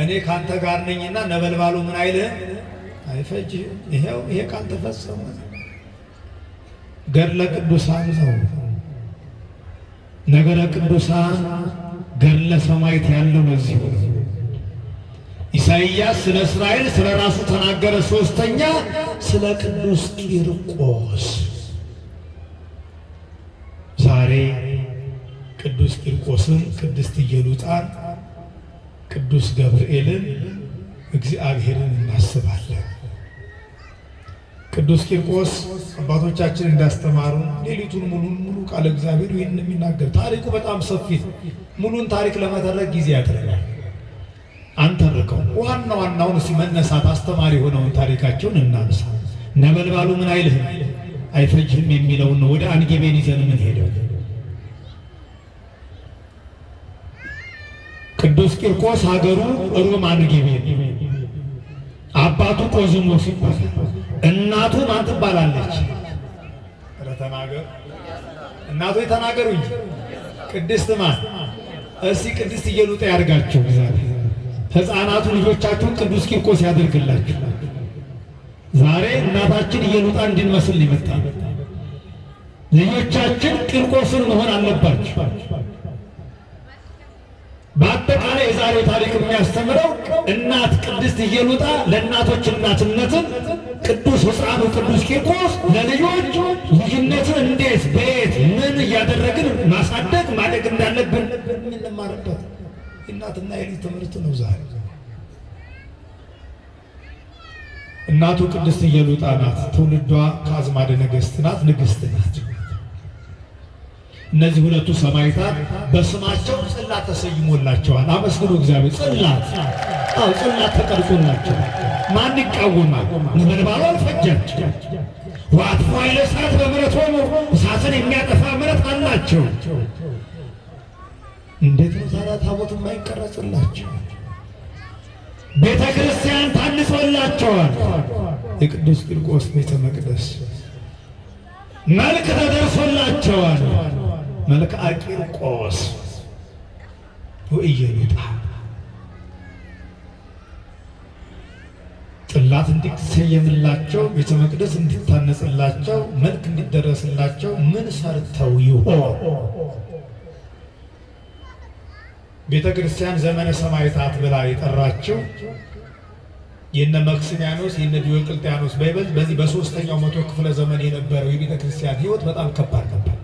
እኔ ካንተ ጋር ነኝና ነበልባሉ ምን አይልህም አይፈጅህም። ይሄው ይሄ ቃል ተፈጸመ። ገድለ ቅዱሳን ነው። ነገረ ቅዱሳን ገድለ ሰማዕት ያለው በዚህ ነው። ኢሳይያስ ስለ እስራኤል ስለ ራሱ ተናገረ። ሶስተኛ ስለ ቅዱስ ቂርቆስ ዛሬ ቅዱስ ቂርቆስን፣ ቅድስት ኢየሉጣን፣ ቅዱስ ገብርኤልን እግዚአብሔርን እናስባለን። ቅዱስ ቂርቆስ አባቶቻችን እንዳስተማሩ ሌሊቱን ሙሉ ቃለ እግዚአብሔር ይህን የሚናገር ታሪኩ በጣም ሰፊ ነው። ሙሉን ታሪክ ለመተረክ ጊዜ ያጥረናል። አንተርከው ዋናውን እስኪ መነሳት አስተማሪ የሆነውን ታሪካቸውን እናንሳ። ነበልባሉ ምን አይልህም አይፈጅህም የሚለውን ወደ አንጌቤን ይዘን ምን ሄደው ቅዱስ ቂርቆስ ሀገሩ ሮም አንጌቤን፣ አባቱ ቆዝሞስ ይባላል። እናቱ ማን ትባላለች? ተናገሩ እናቱ የተናገሩ እንጂ ቅድስት ማን? እስቲ ቅድስት እየሉጣ ያርጋችሁ። ሕፃናቱ ልጆቻችሁን ቅዱስ ቂርቆስ ያደርግላችሁ። ዛሬ እናታችን እየሉጣ እንድንመስል ይመጣ። ልጆቻችን ቂርቆስን መሆን አለባችሁ። በአጠቃላይ የዛሬው ታሪክ የሚያስተምረው እናት ቅድስት እየሉጣ ለእናቶች እናትነትን፣ ቅዱስ ሕፃኑ ቅዱስ ቂርቆስ ለልጆች ልጅነትን እንዴት በየት ምን እያደረግን ማሳደግ ማደግ እንዳለብን የምንማርበት እናትና የልጅ ትምህርት ነው። ዛሬ እናቱ ቅድስት እየሉጣ ናት። ትውልዷ ከአዝማደ ነገሥት ናት፣ ንግሥት ናት። እነዚህ ሁለቱ ሰማዕታት በስማቸው ጽላት ተሰይሞላቸዋል። አመስግኑ እግዚአብሔር። ጽላት ጽላት ተቀርጾላቸው ማን ይቃወማል? ነበልባሉ አልፈጃቸው። ወአጥፎ ኃይለ እሳት በምሕረቶሙ እሳትን የሚያጠፋ ምሕረት አላቸው። እንዴት ነው ታዲያ ታቦት የማይቀረጽላቸው? ቤተ ክርስቲያን ታንጾላቸዋል። የቅዱስ ቂርቆስ ቤተ መቅደስ መልክ ተደርሶላቸዋል። መልክአ ቂርቆስ ወኢየሉጣ ጽላት እንዲሰየምላቸው ቤተ መቅደስ እንዲታነጽላቸው መልክ እንዲደረስላቸው ምን ሰርተው ይሆን? ቤተ ክርስቲያን ዘመነ ሰማዕታት ብላ የጠራችው የነ መክስሚያኖስ የነ ዲዮቅልጥያኖስ በይበልጥ በዚህ በሶስተኛው መቶ ክፍለ ዘመን የነበረው የቤተ ክርስቲያን ሕይወት በጣም ከባድ ነበር።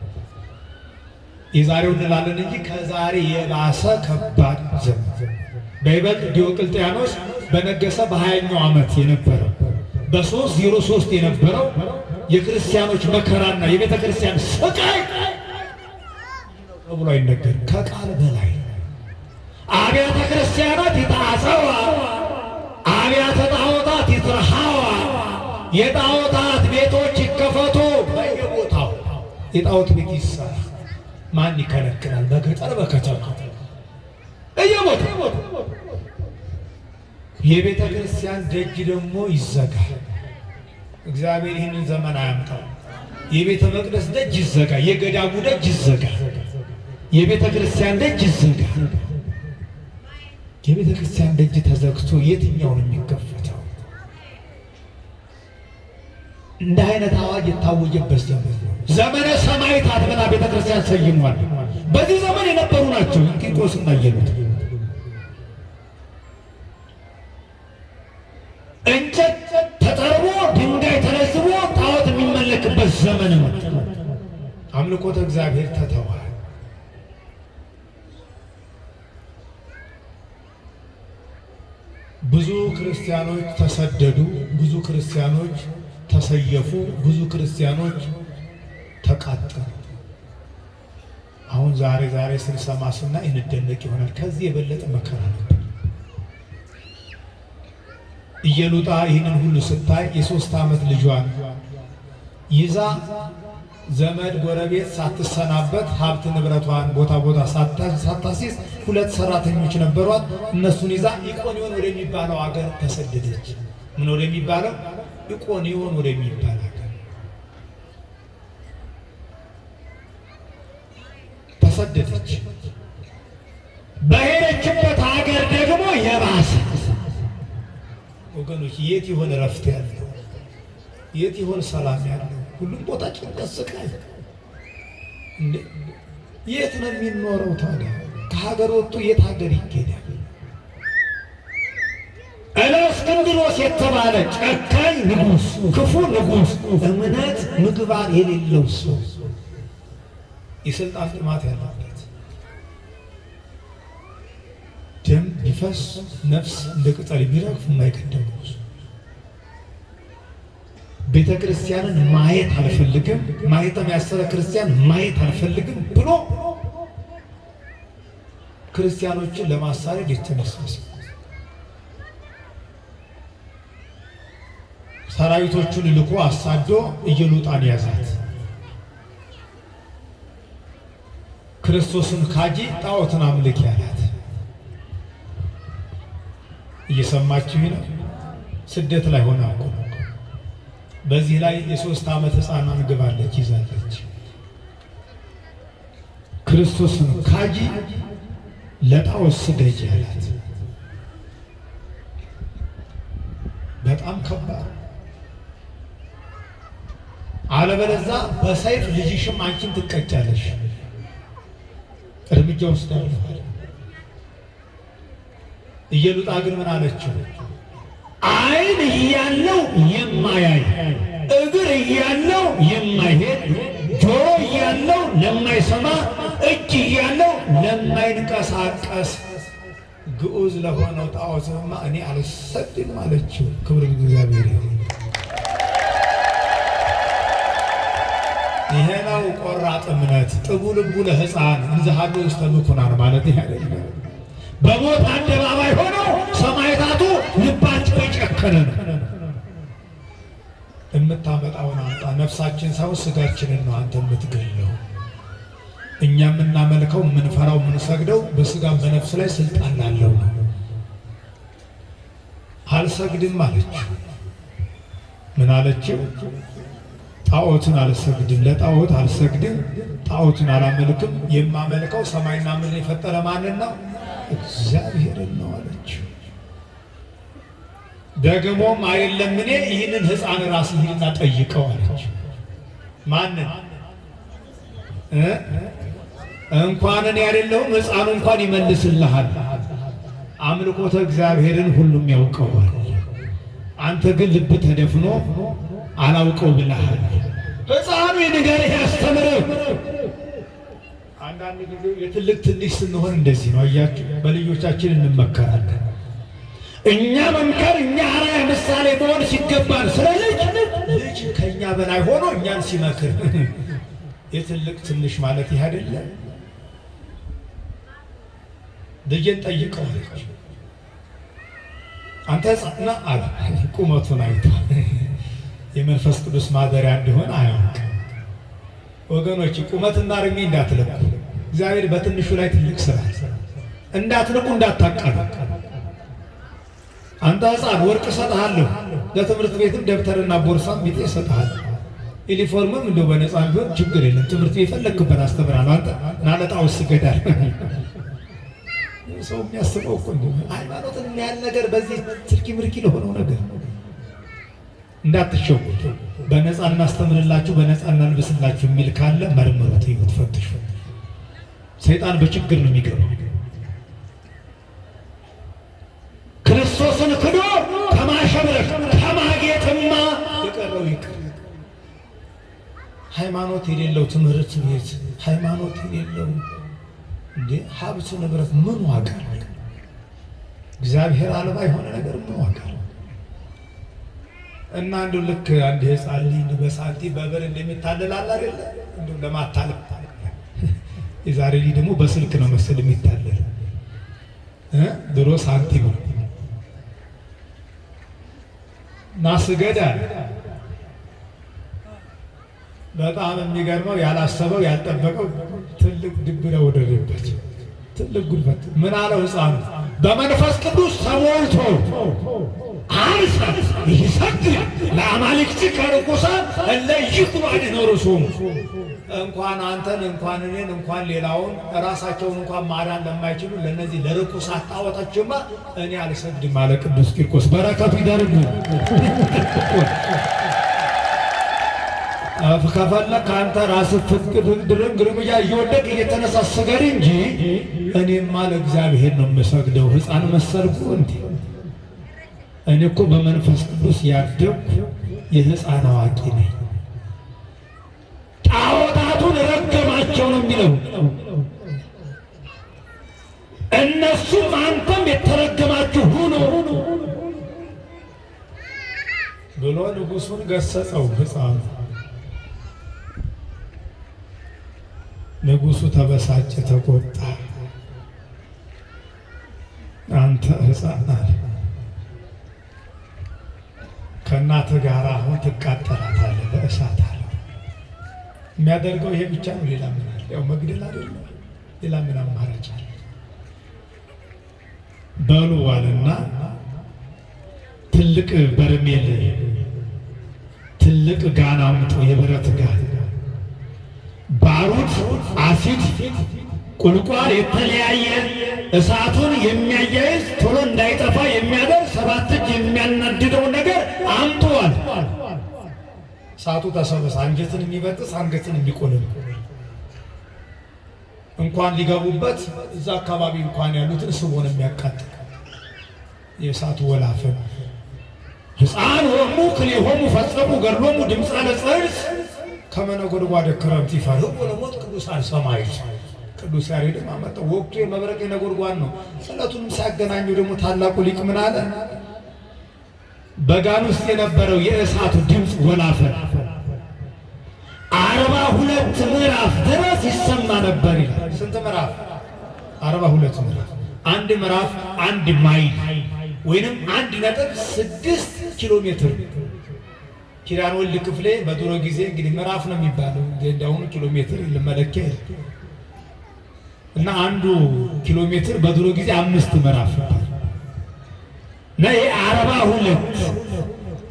የዛሬው እንላለን እንጂ ከዛሬ የባሰ ከባድ ዘመን። በይበልጥ ዲዮቅልጥያኖስ በነገሰ በ20ኛው ዓመት የነበረው በ303 የነበረው የክርስቲያኖች መከራና የቤተ ክርስቲያን ስቃይ ተብሎ አይነገርም። ከቃል በላይ አብያተ ክርስቲያናት ይታሰዋ፣ አብያተ ጣዖታት ይትረሃዋ። የጣዖታት ቤቶች ይከፈቱ በየቦታው። የጣዖት ቤት ይሰራ ማን ይከለክላል? በገጠር በከተማ በየቦታው። የቤተ ክርስቲያን ደጅ ደግሞ ይዘጋል። እግዚአብሔር ይህንን ዘመን አያምጣው። የቤተ መቅደስ ደጅ ይዘጋ፣ የገዳሙ ደጅ ይዘጋ፣ የቤተ ክርስቲያን ደጅ ይዘጋ። የቤተ ክርስቲያን ደጅ ተዘግቶ የትኛው ነው የሚከፈተው? እንደ አይነት አዋጅ የታወጀበት ዘመን ነው። ዘመነ ሰማዕታት ብላ ቤተ ክርስቲያን ሰይሟል። በዚህ ዘመን የነበሩ ናቸው ቂርቆስና እየሉጣ። እንጨት ተጠርቦ ድንጋይ ተለዝቦ ጣዖት የሚመለክበት ዘመን ነው። አምልኮተ እግዚአብሔር ተተዋል። ብዙ ክርስቲያኖች ተሰደዱ፣ ብዙ ክርስቲያኖች ተሰየፉ፣ ብዙ ክርስቲያኖች ተቃጠሉ። አሁን ዛሬ ስንሰማ ስናይ እንደነቅ ይሆናል። ከዚህ የበለጠ መከራ ነበር። እየሉጣ ይህንን ሁሉ ስታይ የ3 ዓመት ልጇን ይዛ ዘመድ ጎረቤት ሳትሰናበት ሀብት ንብረቷን ቦታ ሳታሲዝ 2 ሰራተኞች ነበሯት። እነሱን ይዛ ኢቆንዮን ወደሚባለው አገር ተሰደደች። ምን ወደሚባለው? ኢቆንዮን ወደሚባል አገር ተሰደደች። በሄደችበት ሀገር ደግሞ የባሰ ወገኖች፣ የት ይሆን እረፍት ያለው? የት ይሆን ሰላም ያለው? ሁሉም ቦታ ጭንቀት፣ ስቃይ። የት ነው የሚኖረው ታዲያ? ከሀገር ወጥቶ የት ሀገር ይገኛል? እለእስክንድሮስ የተባለ ጨካኝ ንጉሥ፣ ክፉ ንጉሥ፣ እምነት ምግባር የሌለው ሰው፣ የስልጣን ጥማት ያለበት፣ ደም ቢፈስ ነፍስ እንደ ቅጠል ቢረግፍ የማይቀደም ቤተ ክርስቲያንን ማየት አልፈልግም፣ ማየትም ያሰረ ክርስቲያን ማየት አልፈልግም ብሎ ክርስቲያኖችን ለማሳደድ የተነሳ ሰራዊቶቹን ልኮ አሳዶ ኢየሉጣን ያዛት። ክርስቶስን ካጂ ጣዖትን አምልክ ያላት። እየሰማችሁ ነው። ስደት ላይ ሆና እኮ በዚህ ላይ የ3 ዓመት ሕፃን አንግባለች ይዛለች። ክርስቶስን ካጂ ለጣዖት ስገጂ ያላት። በጣም ከባድ። አለበለዚያ በሰይፍ ልጅሽም አንቺን ትቀጫለሽ። እርምጃ ወስዳለሁ። ኢየሉጣ ግን ምን አለችው? ዓይን እያለው የማያይ፣ እግር እያለው የማይሄድ፣ ጆሮ እያለው ለማይሰማ፣ እጅ እያለው ለማይንቀሳቀስ ግዑዝ ለሆነው ጣዖትማ እኔ አልሰግድም አለችው። ክብር እግዚአብሔር ይሁን። ይሄ ነው ቆራጥ እምነት። ጥቡ ልቡ ለሕፃን እንዘሃሉ ውስተ ምኩናን ማለት ይሄ አይደለም። በሞት አደባባይ ሆነው ሰማዕታቱ ልባቸው የጨከነ ነው። የምታመጣውን አምጣ። ነፍሳችን ሳይሆን ስጋችንን ነው አንተ የምትገለው። እኛ የምናመልከው የምንፈራው የምንሰግደው በስጋም በነፍስ ላይ ስልጣን ላለው ነው። አልሰግድም አለችው። ምን አለችው? ጣዖትን አልሰግድም፣ ለጣዖት አልሰግድም፣ ጣዖትን አላመልክም። የማመልከው ሰማይና ምድር የፈጠረ ማንን ነው? እግዚአብሔርን ነው አለችው። ደግሞም አይደለም እኔ ይህንን ሕፃን ራስ ሂድና ጠይቀው አለችው። ማንን? እንኳን እኔ አይደለሁም ሕፃኑ እንኳን ይመልስልሃል። አምልኮተ እግዚአብሔርን ሁሉም ያውቀዋል። አንተ ግን ልብ ተደፍኖ አላውቀው ብለሃል። ሕፃኑ የንገርህ ያስተምርህ። አንዳንድ ጊዜ የትልቅ ትንሽ ስንሆን እንደዚህ ነው። አያችሁ፣ በልጆቻችን እንመከራለን። እኛ መምከር፣ እኛ አርአያ ምሳሌ መሆን ሲገባል ስለ ልጅ ከእኛ በላይ ሆኖ እኛን ሲመክር የትልቅ ትንሽ ማለት ይህ አይደለም። ልጄን ጠይቀዋለች። አንተ ሕፃን አለ። ቁመቱን አይቶ የመንፈስ ቅዱስ ማደሪያ እንደሆነ አያውቅ። ወገኖች ቁመትና ርሜ እንዳትለቁ። እግዚአብሔር በትንሹ ላይ ትልቅ ስራ እንዳትልቁ፣ እንዳታቃሉ። አንተ ሕፃን ወርቅ እሰጥሃለሁ፣ ለትምህርት ቤትም ደብተርና ቦርሳም ቢጤ እሰጥሃለሁ። ዩኒፎርምም እንደው በነፃ ቢሆን ችግር የለም። ትምህርት ቤት የፈለግክበት አስተምራለሁ። አንተ ናለጣው ስገዳል። ሰው የሚያስበው እኮ ሃይማኖትን የሚያህል ነገር በዚህ ትርኪ ምርኪ ለሆነው ነገር እንዳትሸውቱ። በነፃ እናስተምርላችሁ፣ በነፃ እናልብስላችሁ የሚል ካለ መርምሩት፣ ይሁት፣ ፈትሹ። ሰይጣን በችግር ነው የሚገባው። ክርስቶስን ክዶ ከማሸብረክ ከማጌጥማ የቀረው ይቅር። ሃይማኖት የሌለው ትምህርት ቤት፣ ሃይማኖት የሌለው እንዴ ሀብት ንብረት ምን ዋጋ አለው? እግዚአብሔር አልባ የሆነ ነገር ምን ዋጋ አለው? እና እንደው ልክ አንድ ሕፃን ልጅ በሳንቲም በብር እንደሚታለላል አይደለ? እንደው ለማታለል የዛሬ ልጅ ደግሞ በስልክ ነው መሰል የሚታለል። ድሮ ሳንቲም ናስገዳ በጣም የሚገርመው ያላሰበው ያልጠበቀው ትልቅ ድብረ ወደረበት። ትልቅ ጉልበት ምን አለው ሕፃኑ? በመንፈስ ቅዱስ ተሞልቶ አንሰ ይሰግድ ለአማልክትከ ርኩሳን እለ ይኩኑ አድኅኖርሶሙ። እንኳን አንተን እንኳን እኔን እንኳን ሌላውን ራሳቸውን እንኳን ማዳን ለማይችሉ ለነዚህ ለርኩሳት ጣዖቶችማ እኔ አልሰግድም አለ ቅዱስ ቂርቆስ። በረከቱ ይደርብ። ከፈለክ አንተ ራስህ ፍቅድርን ግርምያ እየወደቅ እየተነሳ ስገድ እንጂ እኔማ ለእግዚአብሔር ነው የምሰግደው። ሕፃን መሰልኩ እንዴ? እኔ እኮ በመንፈስ ቅዱስ ያደግኩ የሕፃን አዋቂ ነኝ። ጣዖታቱን ረገማቸው ነው የሚለው። እነሱም አንተም የተረገማችሁ ሁኑ ብሎ ንጉሡን ገሰጸው ሕፃኑ። ንጉሡ ተበሳጨ፣ ተቆጣ። አንተ ሕፃን አለ ከእናትህ ጋር አሁን ትቃጠላታለህ በእሳት አለ። የሚያደርገው ይሄ ብቻ ነው። ሌላ ምን አለ? ያው መግደል አይደለም። ሌላ ምን አማራጭ አለ? በሉ አለና ትልቅ በርሜል ትልቅ ጋን አምጡ፣ የብረት ጋን ባሩድ፣ አሲድ፣ ቁልቋል የተለያየ እሳቱን የሚያያይዝ ቶሎ እንዳይጠፋ የሚያደርግ 7 እጅ የሚያናድደው ነገር አምጡዋል። እሳቱ ተሰበሰ። አንጀትን የሚበጥስ አንገትን የሚቆልል እንኳን ሊገቡበት እዛ አካባቢ እንኳን ያሉትን ስቦን የሚያቃጥል የእሳቱ ወላፈን ሕፃን ሆሙ ክልኤሆሙ ፈጸሙ ገድሎሙ ድምፀ ለጽርስ ከመ ነጎድጓደ ክረምት ይፈርሁ ለሞት ቅዱሳን ሰማዕት። ቅዱስ ያሬድም አመጣው። ወቅቱ የመብረቅ የነጎድጓድ ነው። ስለቱንም ሲያገናኙ ደግሞ ታላቁ ሊቅ ምን አለ? በጋን ውስጥ የነበረው የእሳቱ ድምፅ ወላፈን 42 ምዕራፍ ድረስ ይሰማ ነበር ይላል። ስንት ምዕራፍ? 42 ምዕራፍ። አንድ ምዕራፍ 1 ማይል ወይንም 1.6 ኪሎ ሜትር። ኪዳነ ወልድ ክፍሌ በድሮ ጊዜ እንግዲህ ምዕራፍ ነው የሚባለው፣ እንደአሁኑ ኪሎ ሜትር ለመለኪያ እና 1 ኪሎ ሜትር በድሮ ጊዜ 5 ምዕራፍ ነው። 42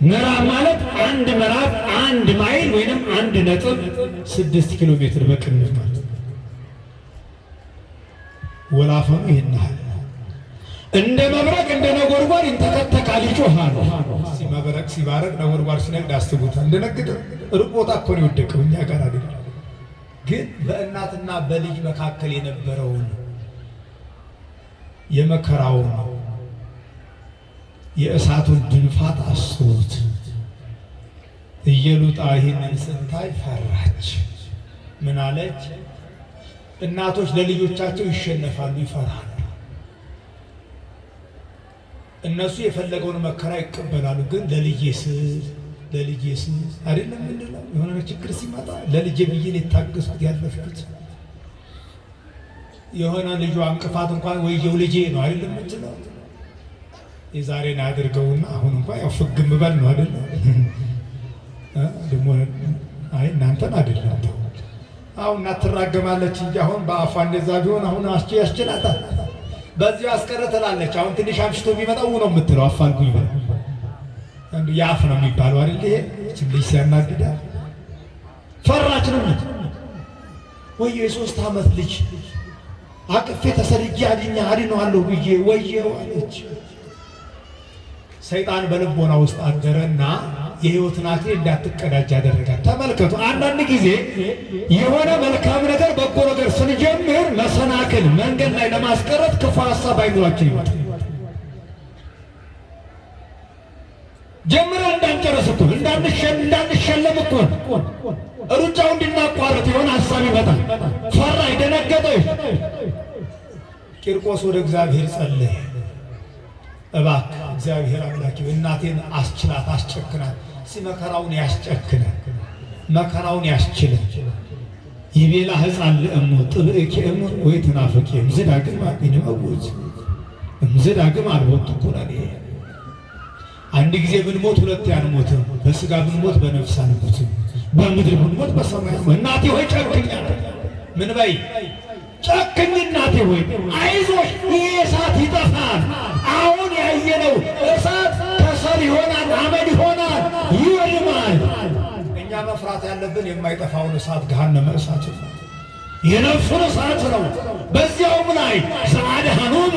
ምዕራፍ ማለት 1 ምዕራፍ 1 ማይል ወይንም 1.6 ኪሎ ሜትር በቅንፍ ማለት ወላፈኑ ይሄናል። እንደ መብረቅ እንደ ነጎድጓድ ይንተከተካል፣ ይጮሃል። መብረቅ ሲባረቅ ነጎድጓድ ሲነግድ አስቡታል። እንደነገደ ሩቅ ቦታ እኮ ነው የወደቀው፣ እኛ ጋር አይደለም። ግን በእናትና በልጅ መካከል የነበረውን የመከራውን የእሳቱን ድንፋት አስቡት። ኢየሉጣ ይህንን ስታይ ፈራች። ምን አለች? እናቶች ለልጆቻቸው ይሸነፋሉ፣ ይፈራሉ። እነሱ የፈለገውን መከራ ይቀበላሉ። ግን ለልጄ ስል አይደለም ምንድነው የሆነ ችግር ሲመጣ ለልጄ ብዬ የታገስኩት ያለፍኩት የሆነ ልጇ እንቅፋት እንኳን ወይየው ልጄ ነው አይደለም ምንድነው የዛሬን አድርገውና አሁን እንኳን ያው ፍግም በል ነው አይደል? ደግሞ አይ እናንተን አይደለም አሁን እናትራገማለች እንጂ አሁን በአፏ እንደዛ ቢሆን አሁን ያስችላታል። በዚህ አስቀረ ትላለች። አሁን ትንሽ አምሽቶ ቢመጣው ነው የምትለው። አፋልጉኝ አንዱ ያፍ ነው የሚባለው አይደል? ይሄ ትንሽ ሲያናግዳ ፈራች ነው ወይ የ3 ዓመት ልጅ አቅፌ ተሰልጄ አድነዋለሁ ብዬ ወየው አለች። ሰይጣን በልቦና ውስጥ አደረና የሕይወትን አክሊል እንዳትቀዳጅ ያደረጋል። ተመልከቱ፣ አንዳንድ ጊዜ የሆነ መልካም ነገር በጎ ነገር ስንጀምር መሰናክል መንገድ ላይ ለማስቀረት ክፉ ሀሳብ አይኖራችን ይመጣል። ጀምረን እንዳንጨርስ እኮ እንዳንሸለም እኮ ሩጫው እንድናቋርጥ የሆነ ሀሳብ ይመጣል። ፈራ፣ ደነገጠ። ቂርቆስ ወደ እግዚአብሔር ጸለየ። እባክህ እግዚአብሔር አምላክ እናቴን አስችላት፣ አስጨክናት። መከራውን ያስጨክነ፣ መከራውን ያስችለ። ይቤላ ሕፃን ለእሙ ጥብእኪ እሙ ወይ ትናፍቂ እምዝዳግም ይንመውት እምዝዳግም አልቦት ኩነኔ። አንድ ጊዜ ብንሞት ሁለት አንሞትም። በስጋ ብንሞት በነፍስ አንሞትም። በምድር ብንሞት በሰማይ። እናቴ ሆይ ጨክኛ። ምን በይ? ጨክኝ እናቴ ሆይ አይዞሽ፣ ይህ እሳት ይጠፋል። አሁን ያየነው እሳት ከሰል ይሆናል፣ አመድ ይሆናል፣ ይወድማል። እኛ መፍራት ያለብን የማይጠፋውን እሳት ገሃነመ እሳት ነው፣ የነፍሱን እሳት ነው። በዚያውም ላይ ዘአድኀኖሙ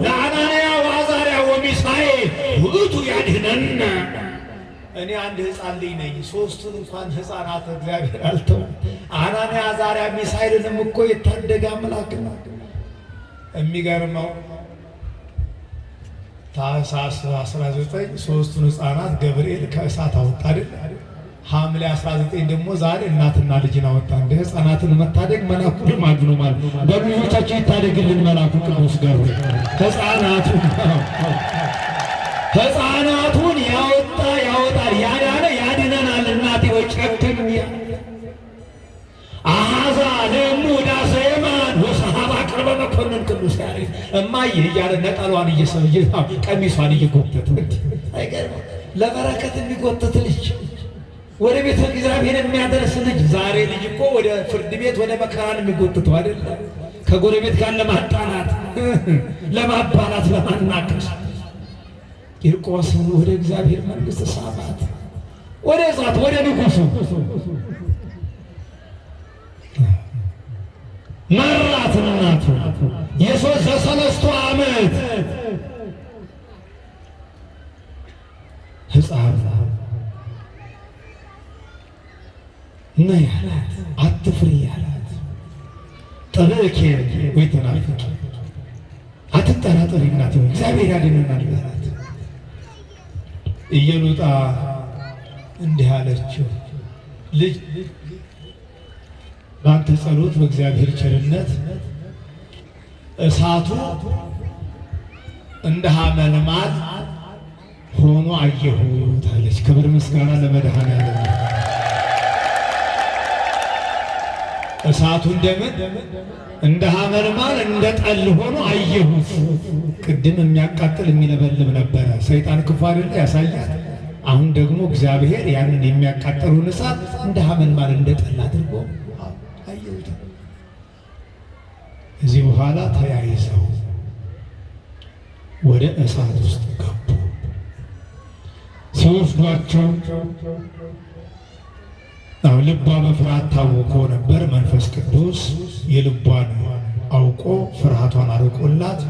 ለአናንያ ወአዛርያ ወሚሳኤል ውእቱ ያድኅነነ። እኔ አንድ ሕፃን ልጅ ነኝ። 3ቱን እንኳን ሕፃናት እግዚአብሔር አልተውም። አናንያ አዛርያ ሚሳኤልንም እኮ የታደገ አምላክ ነው። የሚገርመው ታኅሳስ 19 3ቱን ሕፃናት ገብርኤል ከእሳት አወጣ አይደል? ሐምሌ 19 ደግሞ ዛሬ እናትና ልጅን አወጣ። እንደ ሕፃናትን መታደግ መላኩ ልማዱ ነው ማለት ነው። በልጆቻቸው ይታደግልን መላኩ ቅዱስ ገብርኤል ሕፃናቱን ያወጣል፣ ያዳነ ያድነናል። እናቴ ወይ ጨክኝ። አሃዛ ለሙ ዳሰ የማን ወሰሃባ ቅርበ መኮንን ቅዱስ ያሬድ እማዬ እያለ ነጠሏን ቀሚሷን እየጎተተ አይገርም ለበረከት የሚጎትት ልጅ፣ ወደ ቤተ እግዚአብሔር የሚያደርስ ልጅ። ዛሬ ልጅ እኮ ወደ ፍርድ ቤት ወደ መከራን የሚጎትተው አይደለም፣ ከጎረቤት ጋር ለማጣላት፣ ለማባላት፣ ለማናከስ። ቂርቆስን ወደ እግዚአብሔር መንግሥት ሳባት፣ ወደ እሳት፣ ወደ ንጉሡ መራት። እናቱ የ3 ዓመት ሕፃን ነይ አላት፣ አትፍሪ አላት። ጠብቄ ወይ ተናፍቂ፣ አትጠራጠሪ እናቴ፣ እግዚአብሔር ያድነናል አላት። ኢየሉጣ እንዲህ አለችው፣ ልጅ በአንተ ጸሎት በእግዚአብሔር ቸርነት እሳቱ እንደ ሐመልማል ሆኖ አየሁት አለች። ክብር ምስጋና ለመድኃኔዓለም። እሳቱ እንደምን እንደ ሐመልማል እንደ ጠል ሆኖ አየሁት። ቅድም የሚያቃጥል የሚለበልብ ነበረ። ሰይጣን ክፉ አይደለ ያሳያል። አሁን ደግሞ እግዚአብሔር ያንን የሚያቃጥሉን እሳት እንደ ሐመልማል እንደ ጠል አድርጎ አየሁት። እዚህ በኋላ ተያይዘው ወደ እሳት ውስጥ ገቡ። ሲወስዷቸው አሁን ልቧ በፍርሃት ታውቆ ነበር። መንፈስ ቅዱስ የልቧን አውቆ ፍርሃቷን አርቆላት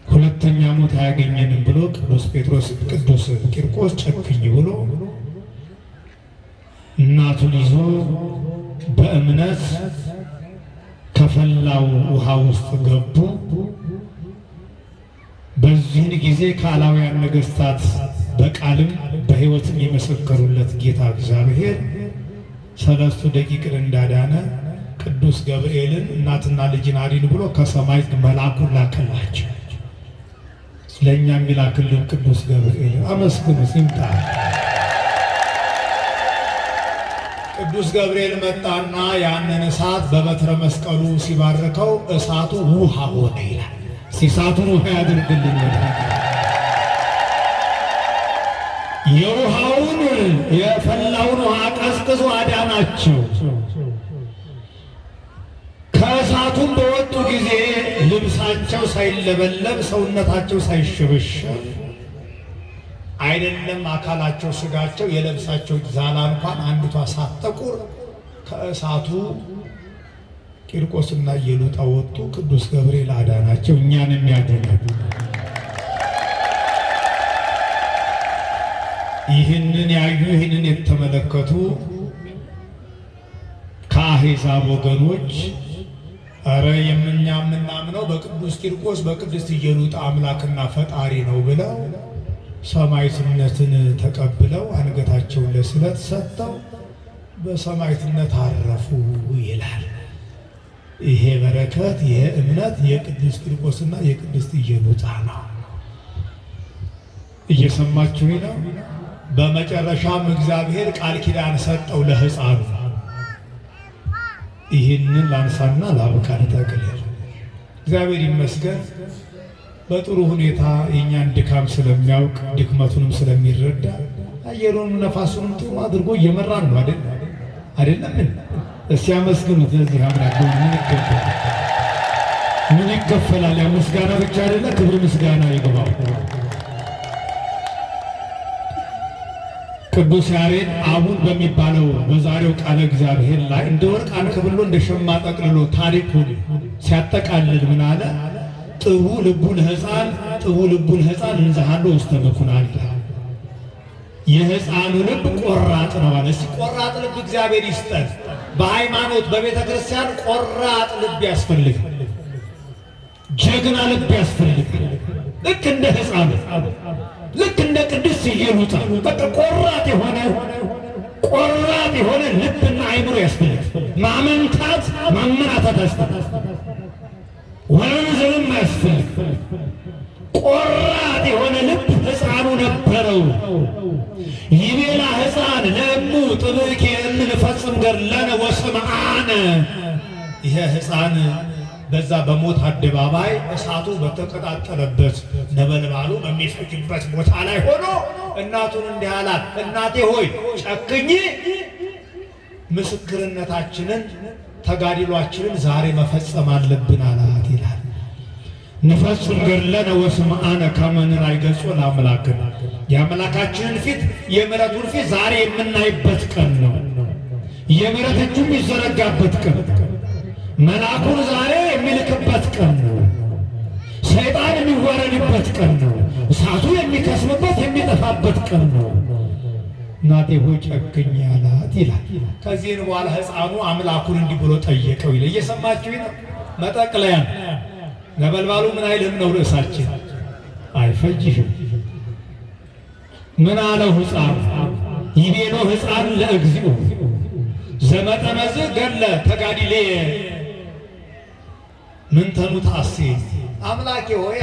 ሁለተኛ ሞት አያገኘንም ብሎ ቅዱስ ቂርቆስ ጨክኝ ብሎ እናቱን ይዞ በእምነት ከፈላው ውሃ ውስጥ ገቡ። በዚህን ጊዜ ካላውያን ነገሥታት በቃልም በሕይወትም የመሰከሩለት ጌታ እግዚአብሔር 3 ደቂቅን እንዳዳነ ቅዱስ ገብርኤልን እናትና ልጅን አድን ብሎ ከሰማይ መልአኩን ላከላቸው። ለእኛ የሚላክልን ቅዱስ ገብርኤል አመስግኑ ሲምጣ። ቅዱስ ገብርኤል መጣና ያንን እሳት በበትረ መስቀሉ ሲባርከው እሳቱ ውሃ ሆነ ይላል። እሳቱን ውሃ ያድርግልን። የውሃውን የፈላውን ውሃ ቀዝቅዞ አዳናቸው። ከእሳቱም በወጡ ጊዜ ልብሳቸው ሳይለበለብ ሰውነታቸው ሳይሸበሸብ አይደለም አካላቸው ስጋቸው የለብሳቸው ዛላ እንኳን አንዲቷ ሳትጠቁር ከእሳቱ ቂርቆስና ኢየሉጣ ወጡ። ቅዱስ ገብርኤል አዳናቸው። እኛንም ያድነን። ይህንን ያዩ ይህንን የተመለከቱ ከአሕዛብ ወገኖች አረ የምኛ የምናምነው በቅዱስ ቂርቆስ በቅድስት ኢየሉጣ አምላክና ፈጣሪ ነው ብለው ሰማዕትነትን ተቀብለው አንገታቸውን ለስለት ሰጥተው በሰማዕትነት አረፉ ይላል። ይሄ በረከት ይሄ እምነት የቅዱስ ቂርቆስና የቅድስት ኢየሉጣ ነው። እየሰማችሁ ነው። በመጨረሻም እግዚአብሔር ቃል ኪዳን ሰጠው ለሕፃኑ። ይህንን ላንሳና ላብቃ ልጠቅልል። እግዚአብሔር ይመስገን በጥሩ ሁኔታ የእኛን ድካም ስለሚያውቅ ድክመቱንም ስለሚረዳ አየሩንም ነፋሱንም ጥሩ አድርጎ እየመራን ነው አይደለም? እስቲ አመስግኑት። ለዚህ አምላክ ምን ይከፈላል? ያ ምስጋና ብቻ አይደለ? ክብር ምስጋና ይገባው። ቅዱስ ያሬድ አሁን በሚባለው በዛሬው ቃለ እግዚአብሔር ላይ እንደ ወርቅ አንከብሎ እንደ ሸማ ጠቅልሎ ታሪኩን ሲያጠቃልል ምን አለ? ጥቡ ልቡን ሕፃን እንዘሃሎ ውስተ ምኩናን ይላል። የሕፃኑ ልብ ቆራጥ ነው አለ። እስኪ ቆራጥ ልብ እግዚአብሔር ይስጠን። በሃይማኖት በቤተ ክርስቲያን ቆራጥ ልብ ያስፈልጋል። ጀግና ልብ ያስፈልጋል። ልክ እንደ ሕፃኑ ልክ እንደ ቅድስት ኢየሉጣ በቃ ቆራጥ የሆነ ልብና አይምሮ ያስፈልጋል። ማመንታት ማመናታት ያስፈልጋል። ወንዘልም ያስፈልጋል። ቆራጥ የሆነ ልብ ሕፃኑ ነበረው። ይቤላ ሕፃን ለእሙ ጥብቅ የምንፈጽም ገድለነ ወስምዓነ። ይሄ ሕፃን በዛ በሞት አደባባይ እሳቱ በተቀጣጠለበት ነበልባሉ በሚፈጅበት ቦታ ላይ ሆኖ እናቱን እንዲህ አላት፣ እናቴ ሆይ ጨክኝ፣ ምስክርነታችንን ተጋድሏችንን ዛሬ መፈጸም አለብን አላት ይላል። ንፈጽም ገድለነ ወስምዓነ ከመ ንራይ ገጾ ለአምላክነ። የአምላካችንን ፊት የምሕረቱን ፊት ዛሬ የምናይበት ቀን ነው። የምሕረት እጁ የሚዘረጋበት ቀን፣ መልአኩን ዛሬ የሚልክበት ቀን ነው። ሰይጣን የሚዋረድበት ቀን ነው። እሳቱ የሚከስምበት የሚጠፋበት ቀን ነው። እናቴ ሆይ ጨክኝ አላት ይላል። ከዚህን በኋላ ሕፃኑ አምላኩን እንዲህ ብሎ ጠየቀው ይላል። እየሰማችሁ ነው? መጠቅለያ ነበልባሉ ምን አይልም ነው ርዕሳችን፣ አይፈጅህም። ምን አለው ሕፃን? ይቤሎ ሕፃን ለእግዚኦ ዘመጠመዝ ገለ ተጋዲሌ ምን ተኑት አሴት። አምላኬ ሆይ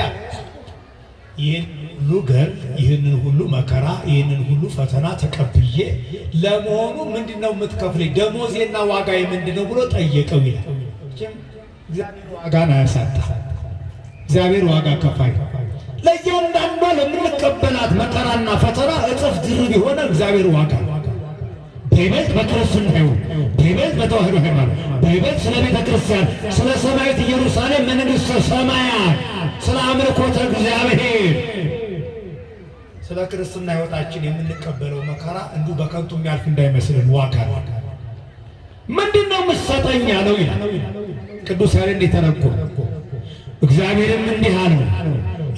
ይህን ሁሉ ገል፣ ይህንን ሁሉ መከራ፣ ይህንን ሁሉ ፈተና ተቀብዬ ለመሆኑ ምንድነው የምትከፍለኝ? ደሞዜና ዋጋዬ ምንድነው ብሎ ጠየቀው ይላል። እግዚአብሔር ዋጋን አያሳጣ። እግዚአብሔር ዋጋ ከፋይ። ለእያንዳንዷ ለምንቀበላት መከራና ፈተና እጥፍ ድርብ የሆነ እግዚአብሔር ዋጋ በይበልጥ በክርስትና ይሁን፣ በይበልጥ በተዋህዶ ሃይማኖት፣ በይበልጥ ስለ ቤተ ክርስቲያን፣ ስለ ሰማያዊት ኢየሩሳሌም መንግሥተ ሰማያት፣ ስለ አምልኮተ እግዚአብሔር፣ ስለ ክርስትና ሕይወታችን የምንቀበለው መከራ እንዲሁ በከንቱ የሚያልፍ እንዳይመስልን ዋጋ ምንድን ነው የምትሰጠኝ አለው ይላል ቅዱስ ያሬድ እንደተረጎመ። እግዚአብሔርም እንዲህ አለው፣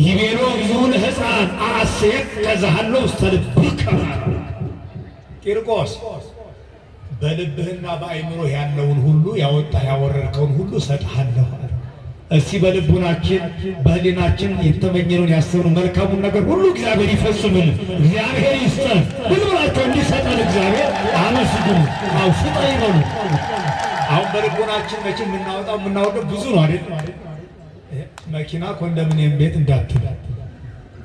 ይቤሎ እግዚኦ ለሕፃን አሴከ ዘሃሎ ውስተ ልብከ። ቂርቆስ በልብህና በአእምሮ ያለውን ሁሉ ያወጣ ያወረድከውን ሁሉ እሰጥሃለሁ። እስቲ በልቡናችን በህሊናችን የተመኘነውን ያሰብነው መልካሙን ነገር ሁሉ እግዚአብሔር ይፈጽምልን፣ እግዚአብሔር ይስጠን። ብዙ ናቸው እንዲሰጠን እግዚአብሔር አመስግኑ። አው ስጠኝ በሉ። አሁን በልቡናችን መቼም የምናወጣው ብዙ ነው አይደል? መኪና፣ ኮንዶሚኒየም ቤት እንዳትል፣